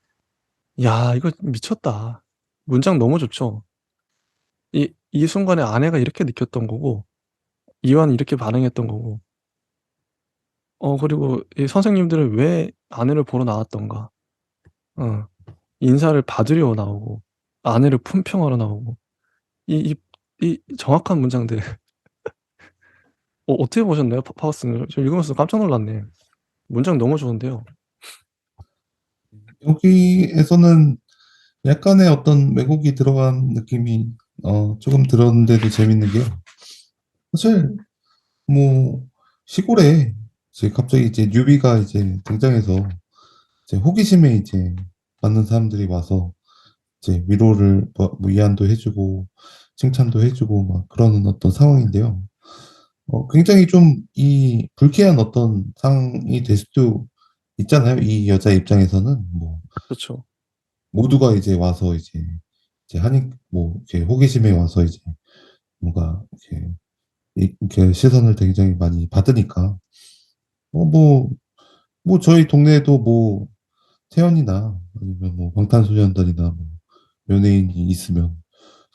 야, 이거 미쳤다. 문장 너무 좋죠. 이 순간에 아내가 이렇게 느꼈던 거고, 이완이 이렇게 반응했던 거고, 그리고 이 선생님들은 왜 아내를 보러 나왔던가, 어, 인사를 받으려 나오고, 아내를 품평하러 나오고, 이, 이 정확한 문장들. 어떻게 보셨나요, 파우스는? 저 읽으면서 깜짝 놀랐네. 문장 너무 좋은데요. 여기에서는 약간의 어떤 왜곡이 들어간 느낌이 조금 들었는데도 재밌는 게요. 사실 뭐 시골에 이제 갑자기 이제 뉴비가 이제 등장해서 이제 호기심에 이제 많은 사람들이 와서 이제 위로를 뭐 위안도 해주고 칭찬도 해주고 막 그러는 어떤 상황인데요. 굉장히 좀 이 불쾌한 어떤 상황이 될 수도 있잖아요. 이 여자 입장에서는 뭐 그렇죠. 모두가 이제 와서 이제 하니 뭐 이렇게 호기심에 와서 이제 뭔가 이렇게 이렇게 시선을 굉장히 많이 받으니까 뭐 뭐 저희 동네에도 뭐 태연이나 아니면 뭐 방탄소년단이나 뭐 연예인이 있으면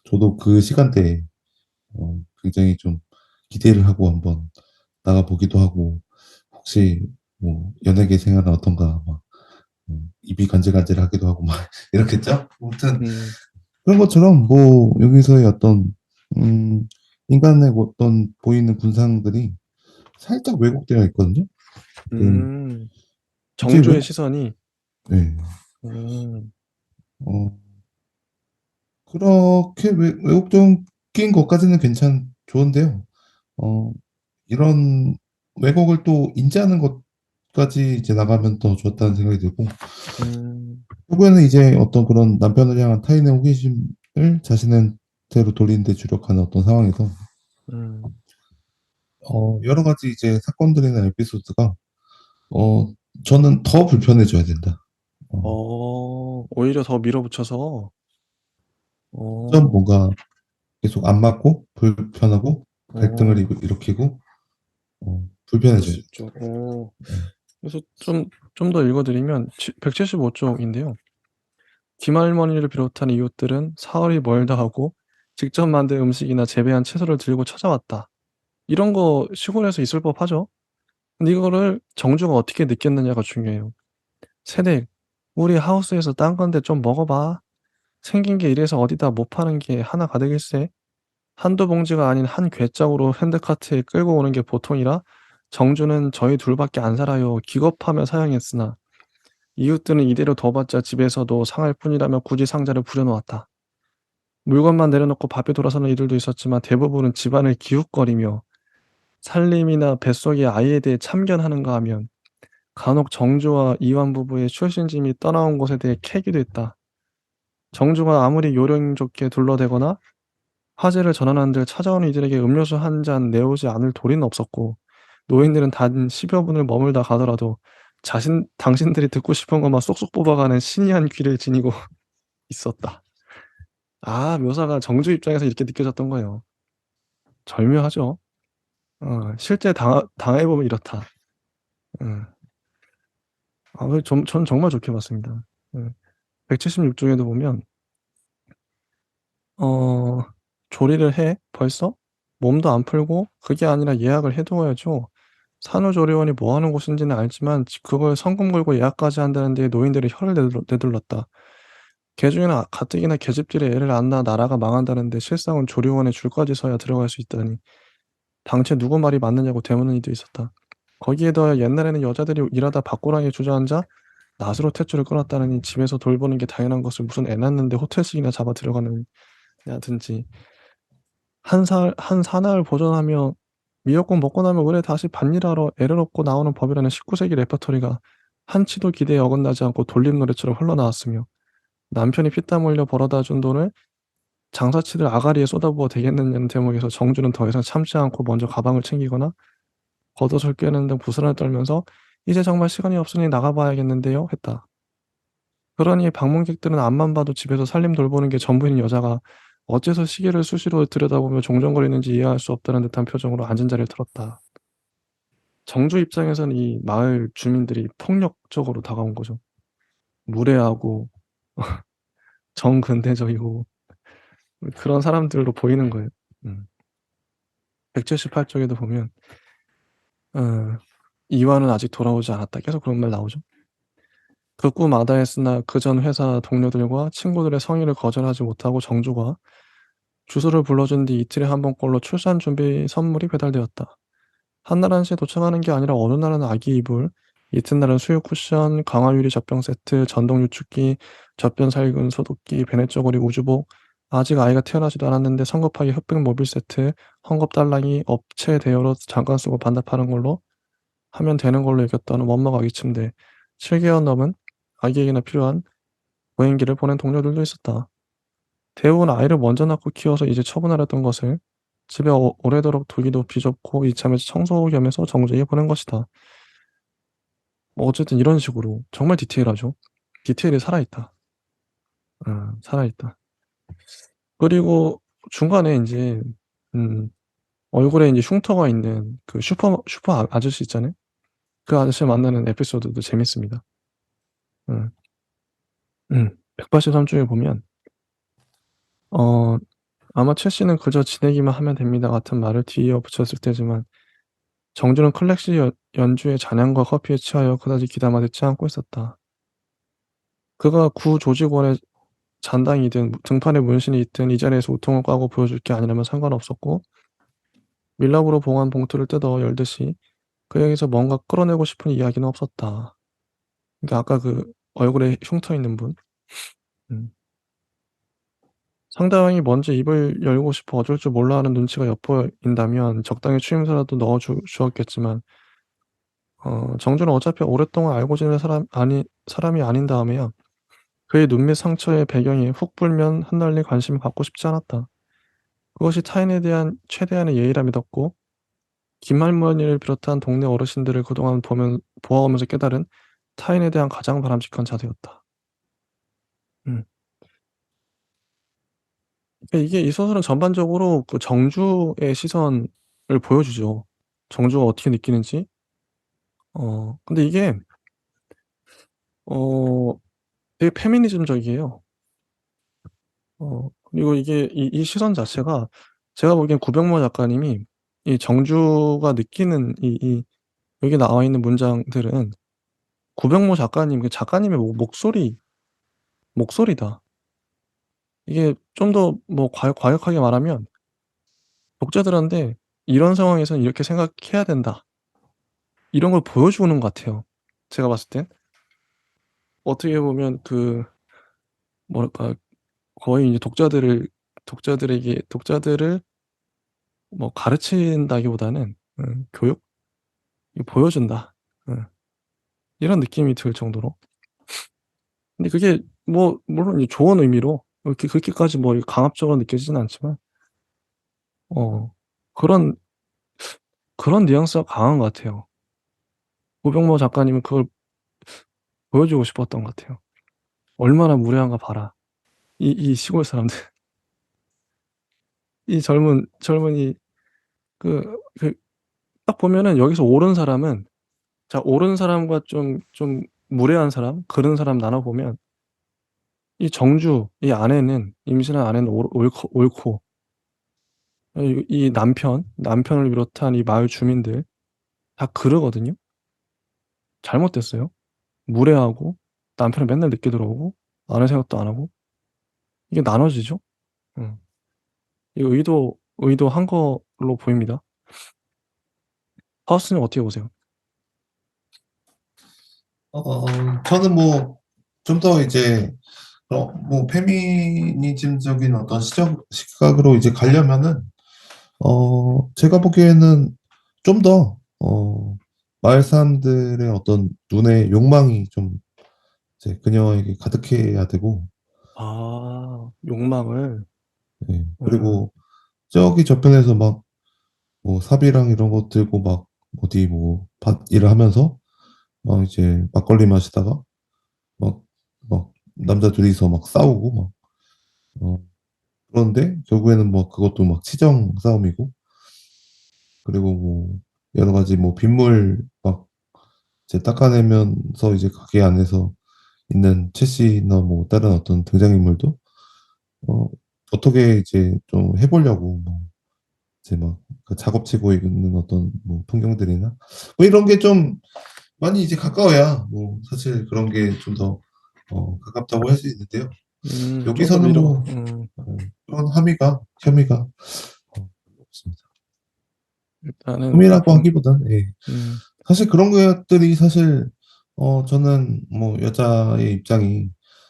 저도 그 시간대에 굉장히 좀 기대를 하고 한번 나가보기도 하고 혹시 뭐 연예계 생활은 어떤가 막 입이 간질간질하기도 하고 막 이렇겠죠? 아무튼 음, 그런 것처럼 뭐 여기서의 어떤 음, 인간의 어떤 보이는 군상들이 살짝 왜곡되어 있거든요. 그 음, 이게 정조의 왜곡 시선이, 네. 음, 어, 그렇게 왜곡적인 것까지는 좋은데요. 어, 이런 왜곡을 또 인지하는 것까지 이제 나가면 더 좋았다는 생각이 들고, 음, 결국에는 이제 어떤 그런 남편을 향한 타인의 호기심을 자신한테로 돌리는 데 주력하는 어떤 상황에서, 음. 여러 가지 이제 사건들이나 에피소드가, 어, 저는 더 불편해져야 된다. 오히려 더 밀어붙여서, 좀 어, 뭔가 계속 안 맞고, 불편하고, 갈등을 어, 일으키고, 그럴 불편해져야 수 된다. 있죠. 어, 네. 그래서 좀 더 읽어드리면, 175쪽인데요. 김할머니를 비롯한 이웃들은 사흘이 멀다 하고 직접 만든 음식이나 재배한 채소를 들고 찾아왔다. 이런 거 시골에서 있을 법하죠. 근데 이거를 정주가 어떻게 느꼈느냐가 중요해요. 세댁, 우리 하우스에서 딴 건데 좀 먹어봐. 생긴 게 이래서 어디다 못 파는 게 하나 가득일세. 한두 봉지가 아닌 한 괴짝으로 핸드카트에 끌고 오는 게 보통이라 정주는 저희 둘밖에 안 살아요. 기겁하며 사양했으나 이웃들은 이대로 둬봤자 집에서도 상할 뿐이라며 굳이 상자를 부려놓았다. 물건만 내려놓고 밥에 돌아서는 이들도 있었지만 대부분은 집안을 기웃거리며 살림이나 뱃속의 아이에 대해 참견하는가 하면 간혹 정주와 이완 부부의 출신짐이 떠나온 것에 대해 캐기도 했다. 정주가 아무리 요령 좋게 둘러대거나 화제를 전환한들 찾아오는 이들에게 음료수 한 잔 내오지 않을 도리는 없었고, 노인들은 단 10여 분을 머물다 가더라도 당신들이 듣고 싶은 것만 쏙쏙 뽑아가는 신이한 귀를 지니고 있었다. 아, 묘사가 정주 입장에서 이렇게 느껴졌던 거예요. 절묘하죠. 실제 당해보면 이렇다. 음. 전 정말 좋게 봤습니다. 176쪽에도 보면 어 "조리를 해 벌써? 몸도 안 풀고? 그게 아니라 예약을 해 둬야죠. 산후조리원이 뭐 하는 곳인지는 알지만 그걸 성금 걸고 예약까지 한다는 데에 노인들이 혀를 내둘렀다. 개중에는 가뜩이나 계집질에 애를 안 낳아 나라가 망한다는데 실상은 조리원에 줄까지 서야 들어갈 수 있다니 당최 누구 말이 맞느냐고 되묻는 이도 있었다. 거기에 더해 옛날에는 여자들이 일하다 밭고랑에 주저앉아 낫으로 탯줄을 끊었다느니 집에서 돌보는 게 당연한 것을 무슨 애 낳는데 호텔식이나 잡아 들어가느냐든지 한 사나흘 보존하며 미역국 먹고 나면 의뢰 다시 밭일하러 애를 업고 나오는 법이라는 19세기 레퍼토리가 한치도 기대에 어긋나지 않고 돌림 노래처럼 흘러나왔으며 남편이 피땀 흘려 벌어다 준 돈을 장사치들 아가리에 쏟아부어 되겠느냐는 대목에서 정주는 더 이상 참지 않고 먼저 가방을 챙기거나 겉옷을 꿰는 등 부스럼을 떨면서 "이제 정말 시간이 없으니 나가 봐야겠는데요." 했다. 그러니 방문객들은 앞만 봐도 집에서 살림 돌보는 게 전부인 여자가 어째서 시계를 수시로 들여다보며 종종거리는지 이해할 수 없다는 듯한 표정으로 앉은 자리를 털었다. 정주 입장에서는 이 마을 주민들이 폭력적으로 다가온 거죠. 무례하고 정근대적이고 그런 사람들로 보이는 거예요. 음. 178 쪽에도 보면 어 "이화는 아직 돌아오지 않았다." 계속 그런 말 나오죠. 극구 마다했으나 그전 회사 동료들과 친구들의 성의를 거절하지 못하고 정주가 주소를 불러준 뒤 이틀에 한 번꼴로 출산 준비 선물이 배달되었다. 한날 한시에 도착하는 게 아니라 어느 날은 아기 이불, 이튿날은 수유 쿠션, 강화 유리 젖병 세트, 전동 유축기, 젖변 살균 소독기, 베넷저고리 우주복, 아직 아이가 태어나지도 않았는데 성급하게 흑백 모빌 세트, 헝겊 딸랑이, 업체 대여로 잠깐 쓰고 반납하는 걸로 하면 되는 걸로 여겼다는 원목 아기 침대, 7개월 넘은 아기에게나 필요한 보행기를 보낸 동료들도 있었다. 대부분 아이를 먼저 낳고 키워서 이제 처분하렸던 것을 집에 오래도록 두기도 비좁고 이참에 청소 겸해서 정주에게 보낸 것이다. 뭐 어쨌든 이런 식으로 정말 디테일하죠. 디테일이 살아있다. 살아있다. 그리고 중간에 인제 음 얼굴에 인제 흉터가 있는 그 슈퍼 아저씨 있잖아요. 그 아저씨를 만나는 에피소드도 재밌습니다. 음. 183 쪽에 보면 어 "아마 최 씨는 그저 지내기만 하면 됩니다." 같은 말을 뒤이어 붙였을 테지만 정주는 클래식 연주의 잔향과 커피에 취하여 그다지 귀담아 듣지 않고 있었다. 그가 구 조직원의 잔당이든 등판에 문신이 있든 이 자리에서 우통을 까고 보여줄 게 아니라면 상관없었고 밀랍으로 봉한 봉투를 뜯어 열듯이 그에게서 뭔가 끌어내고 싶은 이야기는 없었다. 그러니까 아까 그 얼굴에 흉터 있는 분. 음. 상대방이 먼저 입을 열고 싶어 어쩔 줄 몰라 하는 눈치가 엿보인다면 적당히 추임새라도 넣어 주었겠지만 정주는 어차피 오랫동안 알고 지낸 사람이 아닌 다음에야 그의 눈밑 상처의 배경이 훅 불면 흩날릴 관심을 갖고 싶지 않았다. 그것이 타인에 대한 최대한의 예의라 믿었고 김할머니를 비롯한 동네 어르신들을 그동안 보아오면서 깨달은 타인에 대한 가장 바람직한 자세였다. 음. 그러니까 이게 이 소설은 전반적으로 그 정주의 시선을 보여주죠. 정주가 어떻게 느끼는지. 근데 이게 어 되게 페미니즘적이에요. 그리고 이게 이 시선 자체가 제가 보기엔 구병모 작가님이 이 정주가 느끼는 여기 나와 있는 문장들은 구병모 작가님 그 작가님의 목소리다. 이게 좀 더 뭐 과격하게 말하면 독자들한테 '이런 상황에서는 이렇게 생각해야 된다.' 이런 걸 보여주는 것 같아요. 제가 봤을 땐. 어떻게 보면 그 뭐랄까 거의 이제 독자들을 뭐 가르친다기보다는 교육? 이거 보여준다. 이런 느낌이 들 정도로. 근데 그게 뭐 물론 좋은 의미로 그렇게까지 뭐 강압적으로 느껴지진 않지만 어 그런 그런 뉘앙스가 강한 것 같아요. 고병모 작가님은 그걸 보여주고 싶었던 것 같아요. 얼마나 무례한가 봐라. 이 시골 사람들, 이 젊은이 그 딱 보면은 여기서 옳은 사람은 자 옳은 사람과 좀 무례한 사람, 그런 사람 나눠 보면 이 정주 이 아내는 임신한 아내는 옳고 이 남편을 비롯한 이 마을 주민들 다 그러거든요. 잘못됐어요. 무례하고 남편은 맨날 늦게 들어오고 아내 생각도 안 하고 이게 나눠지죠. 음. 이 의도한 걸로 보입니다. 하우스님 어떻게 보세요? 저는 뭐 좀 더 이제 뭐 페미니즘적인 어떤 시각으로 이제 가려면은 제가 보기에는 좀 더 마을 사람들의 어떤 눈에 욕망이 좀 이제 그녀에게 가득해야 되고, 아, 욕망을. 예. 음. 그리고 저기 저편에서 막 뭐 사비랑 이런 거 들고 막 어디 뭐 밭 일을 하면서 막 이제 막걸리 마시다가 막 남자 둘이서 막 싸우고 막 그런데 결국에는 뭐 그것도 막 치정 싸움이고, 그리고 뭐 여러 가지 뭐 빗물 막 이제 닦아내면서 이제 가게 안에서 있는 채씨나 뭐 다른 어떤 등장인물도 어, 어떻게 이제 좀 해보려고 뭐 이제 막그 작업치고 있는 어떤 뭐 풍경들이나 뭐 이런 게 좀 많이 이제 가까워야 뭐 사실 그런 게 좀 더 가깝다고 할 수 있는데요. 좀 더 여기서는 위로. 뭐 그런 혐의가 없습니다. 일단은 혐의라고 하기보다는, 예. 음, 사실 그런 것들이 사실 저는 뭐 여자의 입장이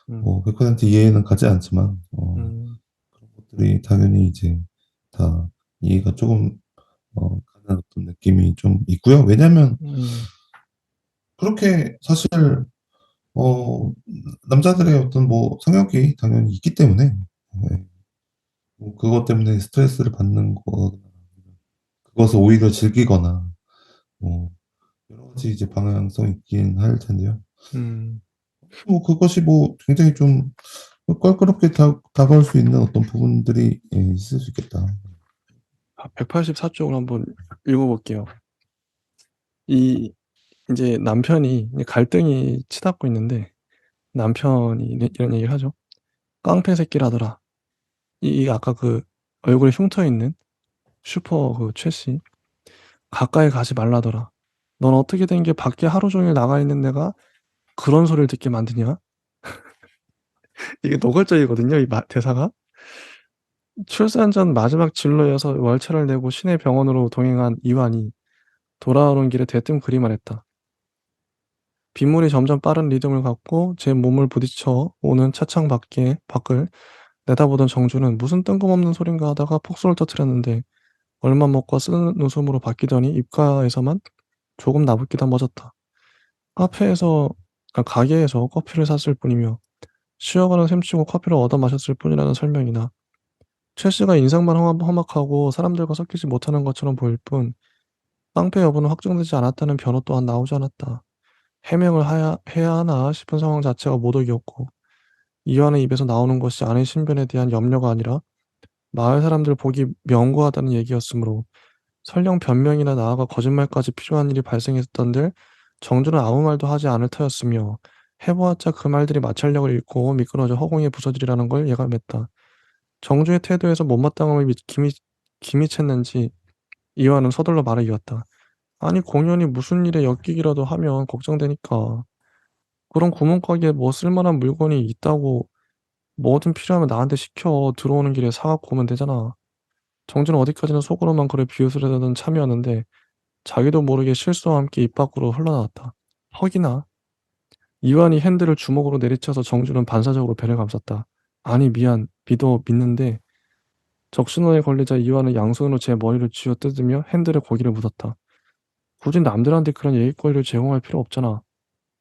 음, 뭐 100% 이해는 가지 않지만 음, 그런 것들이 당연히 이제 다 이해가 조금 가는 어떤 느낌이 좀 있고요. 왜냐면 음, 그렇게 사실 어 남자들의 어떤 뭐 성욕이 당연히 있기 때문에, 네, 뭐 그것 때문에 스트레스를 받는 거, 그것을 오히려 즐기거나 뭐 여러 가지 이제 방향성이 있긴 할 텐데요. 음. 뭐 그것이 뭐 굉장히 좀 껄끄럽게 다가올 수 있는 어떤 부분들이, 예, 있을 수 있겠다. 184쪽을 한번 읽어볼게요. 이 이제 남편이 이제 갈등이 치닫고 있는데 남편이 이런 얘기를 하죠. 깡패 새끼라더라. 이 아까 그 얼굴에 흉터 있는 슈퍼 그 최씨 가까이 가지 말라더라. 넌 어떻게 된 게 밖에 하루 종일 나가 있는 내가 그런 소리를 듣게 만드냐? 이게 노골적이거든요, 이 대사가. 출산 전 마지막 진로여서 월차를 내고 시내 병원으로 동행한 이완이 돌아오는 길에 대뜸 그리만 했다. 빗물이 점점 빠른 리듬을 갖고 제 몸을 부딪혀 오는 차창 밖을 내다보던 정주는 무슨 뜬금없는 소린가 하다가 폭소를 터뜨렸는데 얼마 먹고 쓰는 웃음으로 바뀌더니 입가에서만 조금 나붓기다 멎었다. 카페에서 가게에서 커피를 샀을 뿐이며 쉬어가는 셈치고 커피를 얻어 마셨을 뿐이라는 설명이나 최 씨가 인상만 험악하고 사람들과 섞이지 못하는 것처럼 보일 뿐 깡패 여부는 확정되지 않았다는 변호 또한 나오지 않았다. 해명을 해야 하나 싶은 상황 자체가 모독이었고 이완의 입에서 나오는 것이 아내 신변에 대한 염려가 아니라 마을 사람들 보기 명구하다는 얘기였으므로 설령 변명이나 나아가 거짓말까지 필요한 일이 발생했던들 정주는 아무 말도 하지 않을 터였으며 해보았자 그 말들이 마찰력을 잃고 미끄러져 허공에 부서지리라는 걸 예감했다. 정주의 태도에서 못마땅함을 김이 챘는지 이완은 서둘러 말을 이었다. 아니 공연히 무슨 일에 엮이기라도 하면 걱정되니까 그런 구멍가게에 뭐 쓸만한 물건이 있다고 뭐든 필요하면 나한테 시켜 들어오는 길에 사갖고 오면 되잖아. 정주는 어디까지나 속으로만 그래 비웃으려던 참이었는데 자기도 모르게 실수와 함께 입 밖으로 흘러나왔다. 헉이나. 이완이 핸들을 주먹으로 내리쳐서 정주는 반사적으로 배를 감쌌다. 아니 미안. 믿어 믿는데 적신호에 걸리자 이완은 양손으로 제 머리를 쥐어뜯으며 핸들에 고기를 묻었다. 굳이 남들한테 그런 얘기거리를 제공할 필요 없잖아.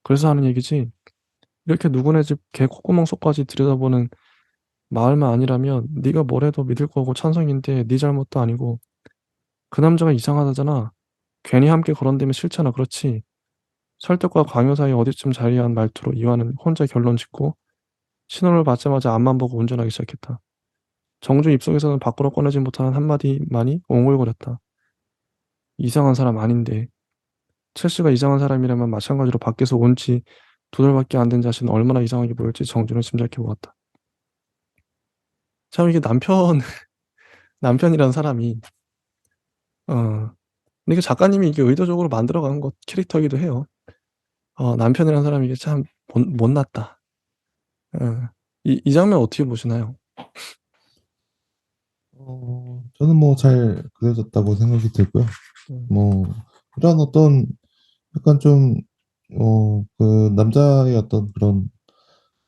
그래서 하는 얘기지. 이렇게 누구네 집 개 콧구멍 속까지 들여다보는 마을만 아니라면 네가 뭘 해도 믿을 거고 찬성인데 네 잘못도 아니고 그 남자가 이상하다잖아. 괜히 함께 거론되면 싫잖아. 그렇지? 설득과 강요 사이 어디쯤 자리한 말투로 이완은 혼자 결론 짓고 신호를 받자마자 앞만 보고 운전하기 시작했다. 정주 입속에서는 밖으로 꺼내지 못하는 한마디만이 옹골거렸다. 이상한 사람 아닌데. 첼시가 이상한 사람이라면 마찬가지로 밖에서 온 지 2달밖에 안 된 자신은 얼마나 이상하게 보일지 정주는 짐작해 보았다. 참 이게 남편이란 사람이 근데 이게 작가님이 이게 의도적으로 만들어간 것 캐릭터이기도 해요. 남편이란 사람이 이게 참 못났다. 어. 이 장면 어떻게 보시나요? 저는 뭐 잘 그려졌다고 생각이 들고요. 음. 뭐 이런 어떤 약간 좀 그 남자의 어떤 그런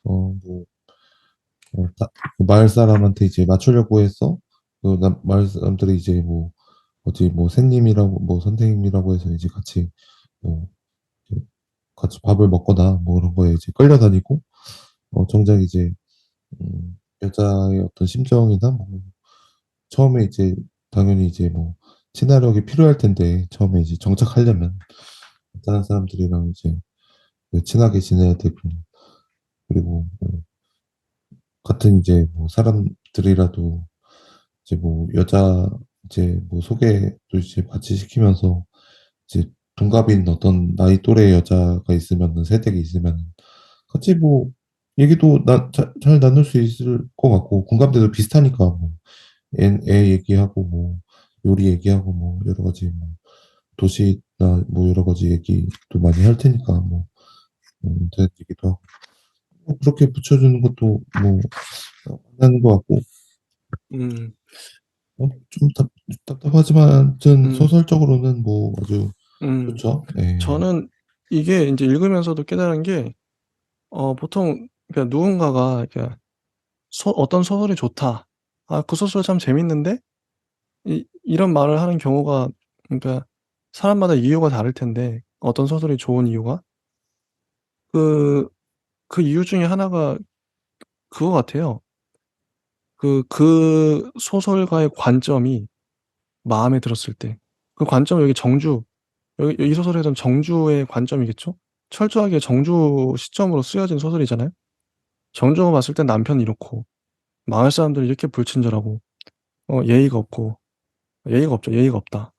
뭐 마을 사람한테 이제 맞추려고 해서 마을 사람들이 이제 뭐 어디 뭐 새님이라고 뭐 선생님이라고 해서 이제 뭐 이렇게 같이 밥을 먹거나 뭐 그런 거에 이제 끌려다니고 정작 이제 여자의 어떤 심정이나 뭐 처음에 이제 당연히 이제 뭐 친화력이 필요할 텐데 처음에 이제 정착하려면 다른 사람들이랑 이제 친하게 지내야 되고 그리고 뭐 같은 이제 뭐 사람들이라도 이제 뭐 여자 이제 뭐 소개도 이제 같이 시키면서 이제 동갑인 어떤 나이 또래 여자가 있으면은 세대가 있으면 같이 뭐 얘기도 잘 나눌 수 있을 것 같고 공감대도 비슷하니까 뭐 애 얘기하고 뭐 요리 얘기하고 뭐 여러 가지 뭐 도시나 뭐 여러 가지 얘기도 많이 할 테니까 뭐 인터넷 얘기도 하고 뭐 그렇게 붙여주는 것도 뭐 하는 것 같고 음. 좀 답답하지만 아무튼 음. 소설적으로는 뭐 아주 음. 좋죠. 예. 저는 이게 인제 읽으면서도 깨달은 게 보통 그러니까 누군가가 그러니까 "어떤 소설이 좋다. 아 그 소설 참 재밌는데?" 이런 말을 하는 경우가 그러니까 사람마다 이유가 다를 텐데 어떤 소설이 좋은 이유가 그 그 이유 중에 하나가 그거 같아요. 그 소설가의 관점이 마음에 들었을 때 그 관점은 여기 정주 여기 이 소설에선 정주의 관점이겠죠? 철저하게 정주 시점으로 쓰여진 소설이잖아요. 정주가 봤을 땐 남편이 이렇고 마을 사람들이 이렇게 불친절하고 예의가 없고 예의가 없죠. 예의가 없다.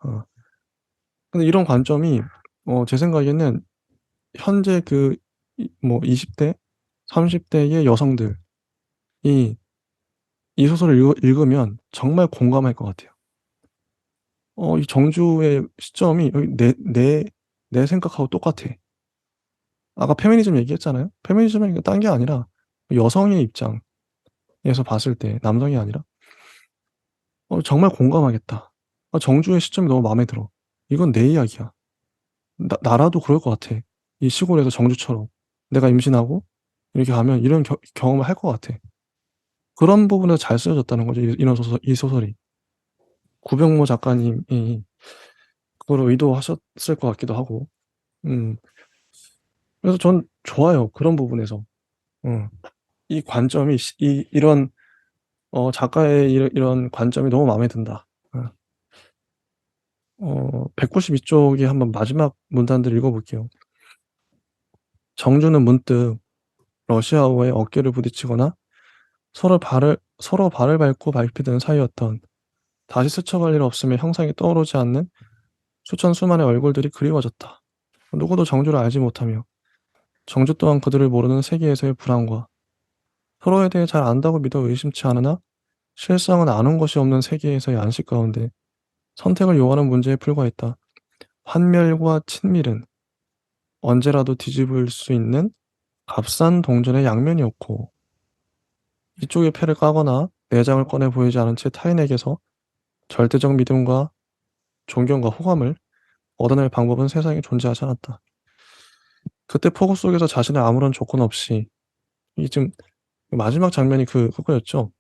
근데 이런 관점이 제 생각에는 현재 뭐 20 대, 30 대의 여성들이 이 소설을 읽으면 정말 공감할 것 같아요. 이 정주의 시점이 여기 내 생각하고 똑같아. 아까 페미니즘 얘기했잖아요. 페미니즘은 이거 딴 게 아니라 여성의 입장에서 봤을 때 남성이 아니라 정말 공감하겠다. 정주의 시점이 너무 마음에 들어. 이건 내 이야기야. 나라도 그럴 것 같아. 이 시골에서 정주처럼 내가 임신하고 이렇게 가면 이런 경험을 할 것 같아. 그런 부분에서 잘 쓰여졌다는 거죠. 이런 이 소설이. 구병모 작가님이 그거를 의도하셨을 것 같기도 하고. 음. 그래서 전 좋아요. 그런 부분에서. 어. 이 관점이 이런 작가의 이런 관점이 너무 마음에 든다. 192 쪽에 한번 마지막 문단들 읽어 볼게요. 정주는 문득 러시아어에 어깨를 부딪히거나 서로 발을 밟고 밟히던 사이였던 다시 스쳐갈 일 없으며 형상이 떠오르지 않는 수많은 얼굴들이 그리워졌다. 누구도 정주를 알지 못하며 정주 또한 그들을 모르는 세계에서의 불안과 서로에 대해 잘 안다고 믿어 의심치 않으나 실상은 아는 것이 없는 세계에서의 안식 가운데 선택을 요하는 문제에 불과했다. 환멸과 친밀은 언제라도 뒤집을 수 있는 값싼 동전의 양면이었고 이쪽의 패를 까거나 내장을 꺼내 보이지 않은 채 타인에게서 절대적 믿음과 존경과 호감을 얻어낼 방법은 세상에 존재하지 않았다. 그때 폭우 속에서 자신의 아무런 조건 없이 이 지금 마지막 장면이 그거였죠.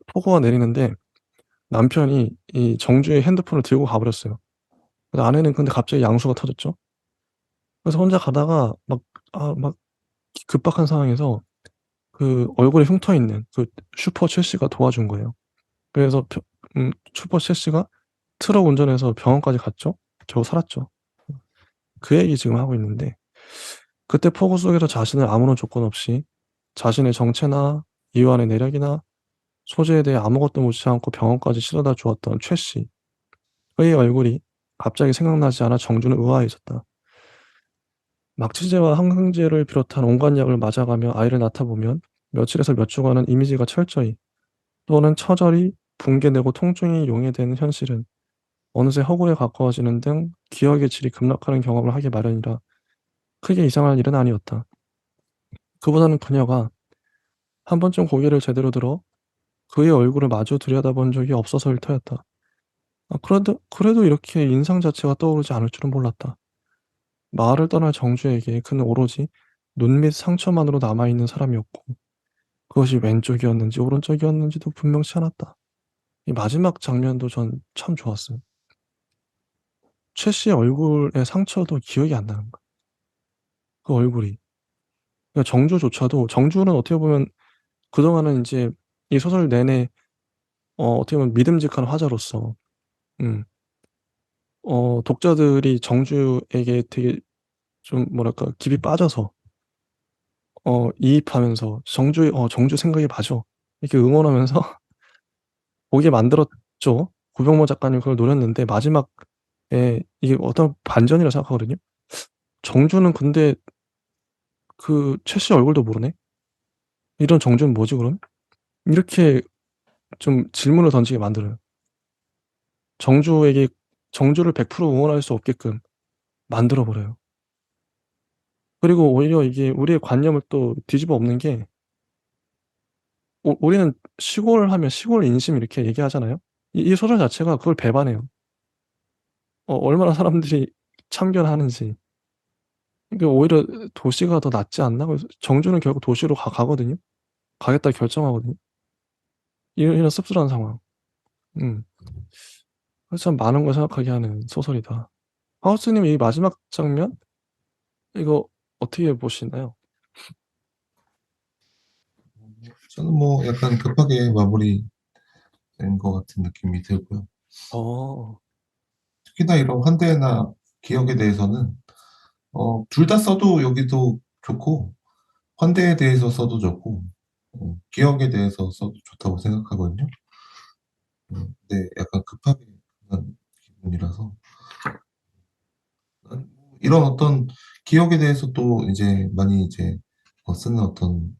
폭우가 내리는데 남편이 이 정주의 핸드폰을 들고 가 버렸어요. 그래서 아내는 근데 갑자기 양수가 터졌죠. 그래서 혼자 가다가 막 급박한 상황에서 그 얼굴에 흉터 있는 그 슈퍼 첼시가 도와준 거예요. 그래서 슈퍼 첼시가 트럭 운전해서 병원까지 갔죠. 겨우 살았죠. 그 얘기 지금 하고 있는데, 그때 폭우 속에서 자신을 아무런 조건 없이 자신의 정체나 이완의 내력이나 소재에 대해 아무것도 묻지 않고 병원까지 실어다 주었던 최 씨. 그의 얼굴이 갑자기 생각나지 않아 정주는 의아해졌다. 막치제와 항생제를 비롯한 온갖 약을 맞아가며 아이를 낳다 보면 며칠에서 몇 주간은 이미지가 철저히, 또는 처절히 붕괴되고 통증이 용해되는 현실은 어느새 허구에 가까워지는 등 기억의 질이 급락하는 경험을 하기 마련이라 크게 이상할 일은 아니었다. 그보다는 그녀가 한 번쯤 고개를 제대로 들어 그의 얼굴을 마주 들여다본 적이 없어서일 터였다. 그래도 이렇게 인상 자체가 떠오르지 않을 줄은 몰랐다. 마을을 떠날 정주에게 그는 오로지 눈밑 상처만으로 남아있는 사람이었고, 그것이 왼쪽이었는지 오른쪽이었는지도 분명치 않았다. 이 마지막 장면도 전 참 좋았어요. 최 씨의 얼굴의 상처도 기억이 안 나는 거야. 그 얼굴이. 그러니까 정주조차도, 정주는 어떻게 보면 그동안은 인제 이 소설 내내 어떻게 보면 믿음직한 화자로서, 음 독자들이 정주에게 되게 좀 뭐랄까 깊이 빠져서 이입하면서 "정주 생각이 맞아." 이렇게 응원하면서 보게 만들었죠. 고병모 작가님 그걸 노렸는데, 마지막에 이게 어떤 반전이라고 생각하거든요. 정주는 근데 그 최 씨 얼굴도 모르네? '이런 정주는 뭐지 그럼?' 이렇게 좀 질문을 던지게 만들어요. 정주에게 정주를 100% 응원할 수 없게끔 만들어 버려요. 그리고 오히려 이게 우리의 관념을 또 뒤집어 엎는 게, 우리는 시골 하면 시골 인심 이렇게 얘기하잖아요. 이 소설 자체가 그걸 배반해요. 얼마나 사람들이 참견하는지. 그러니까 오히려 '도시가 더 낫지 않나?' 그래서 정주는 결국 도시로 가거든요. 가겠다 결정하거든요. 이런 씁쓸한 상황. 음. 그래서 참 많은 걸 생각하게 하는 소설이다. 하우스님 이 마지막 장면 이거 어떻게 보시나요? 저는 뭐 약간 급하게 마무리된 것 같은 느낌이 들고요. 어. 특히나 이런 환대나 기억에 대해서는 둘 다 써도 여기도 좋고, 환대에 대해서 써도 좋고, 기억에 대해서 써도 좋다고 생각하거든요. 근데 약간 급하게 간 기분이라서, 이런 어떤 기억에 대해서 또 이제 많이 이제 쓰는 어떤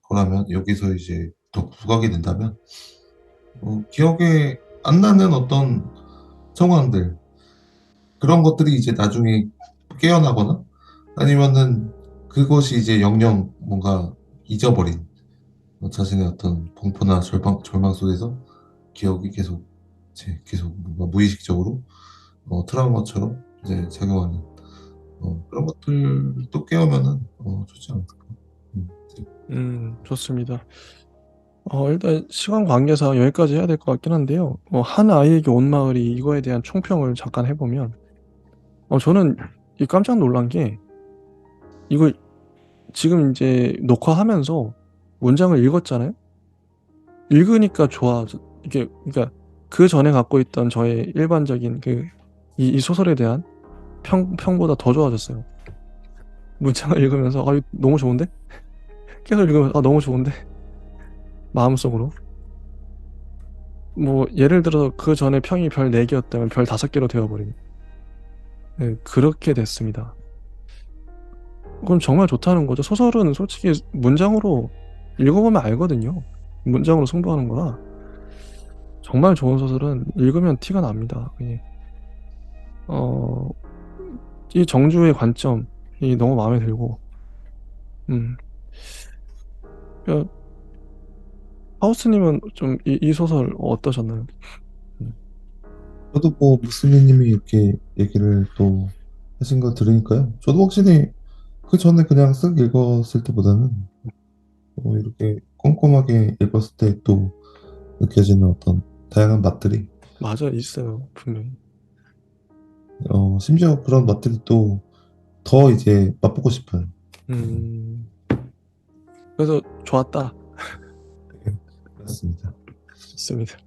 거라면, 여기서 이제 더 부각이 된다면 기억에 안 나는 어떤 상황들, 그런 것들이 이제 나중에 깨어나거나, 아니면은 그것이 이제 영영 뭔가 잊어버린 자신의 어떤 공포나 절망 속에서 기억이 계속 이제 계속 뭔가 무의식적으로 트라우마처럼 이제 작용하는 그런 것들도 깨우면은 좋지 않을까. 음. 좋습니다. 일단 시간 관계상 여기까지 해야 될 것 같긴 한데요. 한 아이에게 온 마을이 이거에 대한 총평을 잠깐 해 보면, 저는 이 깜짝 놀란 게, 이걸 지금 인제 녹화하면서 문장을 읽었잖아요. 읽으니까 좋아져 이게, 그러니까 그전에 갖고 있던 저의 일반적인 이 소설에 대한 평보다 더 좋아졌어요. 문장을 읽으면서 '아 이거 너무 좋은데?' 계속 읽으면서 '아 너무 좋은데?' 마음속으로. 뭐 예를 들어서 그전에 평이 별 4 개였다면 별 5 개로 되어 버린, 예 그렇게 됐습니다. 그럼 정말 좋다는 거죠. 소설은 솔직히 문장으로 읽어보면 알거든요. 문장으로 승부하는 거라. 정말 좋은 소설은 읽으면 티가 납니다. 예. 어 이 정주의 관점이 너무 마음에 들고, 음 그 하우스님은 좀 이 소설 어떠셨나요? 음. 저도 뭐 무슬리 님이 이렇게 얘기를 또 하신 거 들으니까요. 저도 확실히 그전에 그냥 쓱 읽었을 때보다는 이렇게 꼼꼼하게 읽었을 때 또 느껴지는 어떤 다양한 맛들이 맞아, 있어요. 분명히. 심지어 그런 맛들이 또 더 이제 맛보고 싶어요. 음, 그래서 좋았다. 네, 그렇습니다. 좋습니다.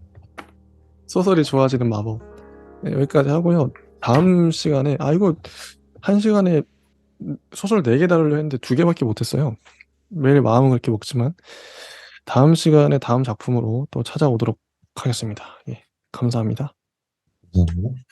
소설이 좋아지는 마법. 네, 여기까지 하고요. 다음 시간에, 이거 한 시간에 소설 4개 다루려 했는데 2개밖에 못했어요. 매일 마음은 그렇게 먹지만, 다음 시간에 다음 작품으로 또 찾아오도록 하겠습니다. 예, 감사합니다. 감사합니다.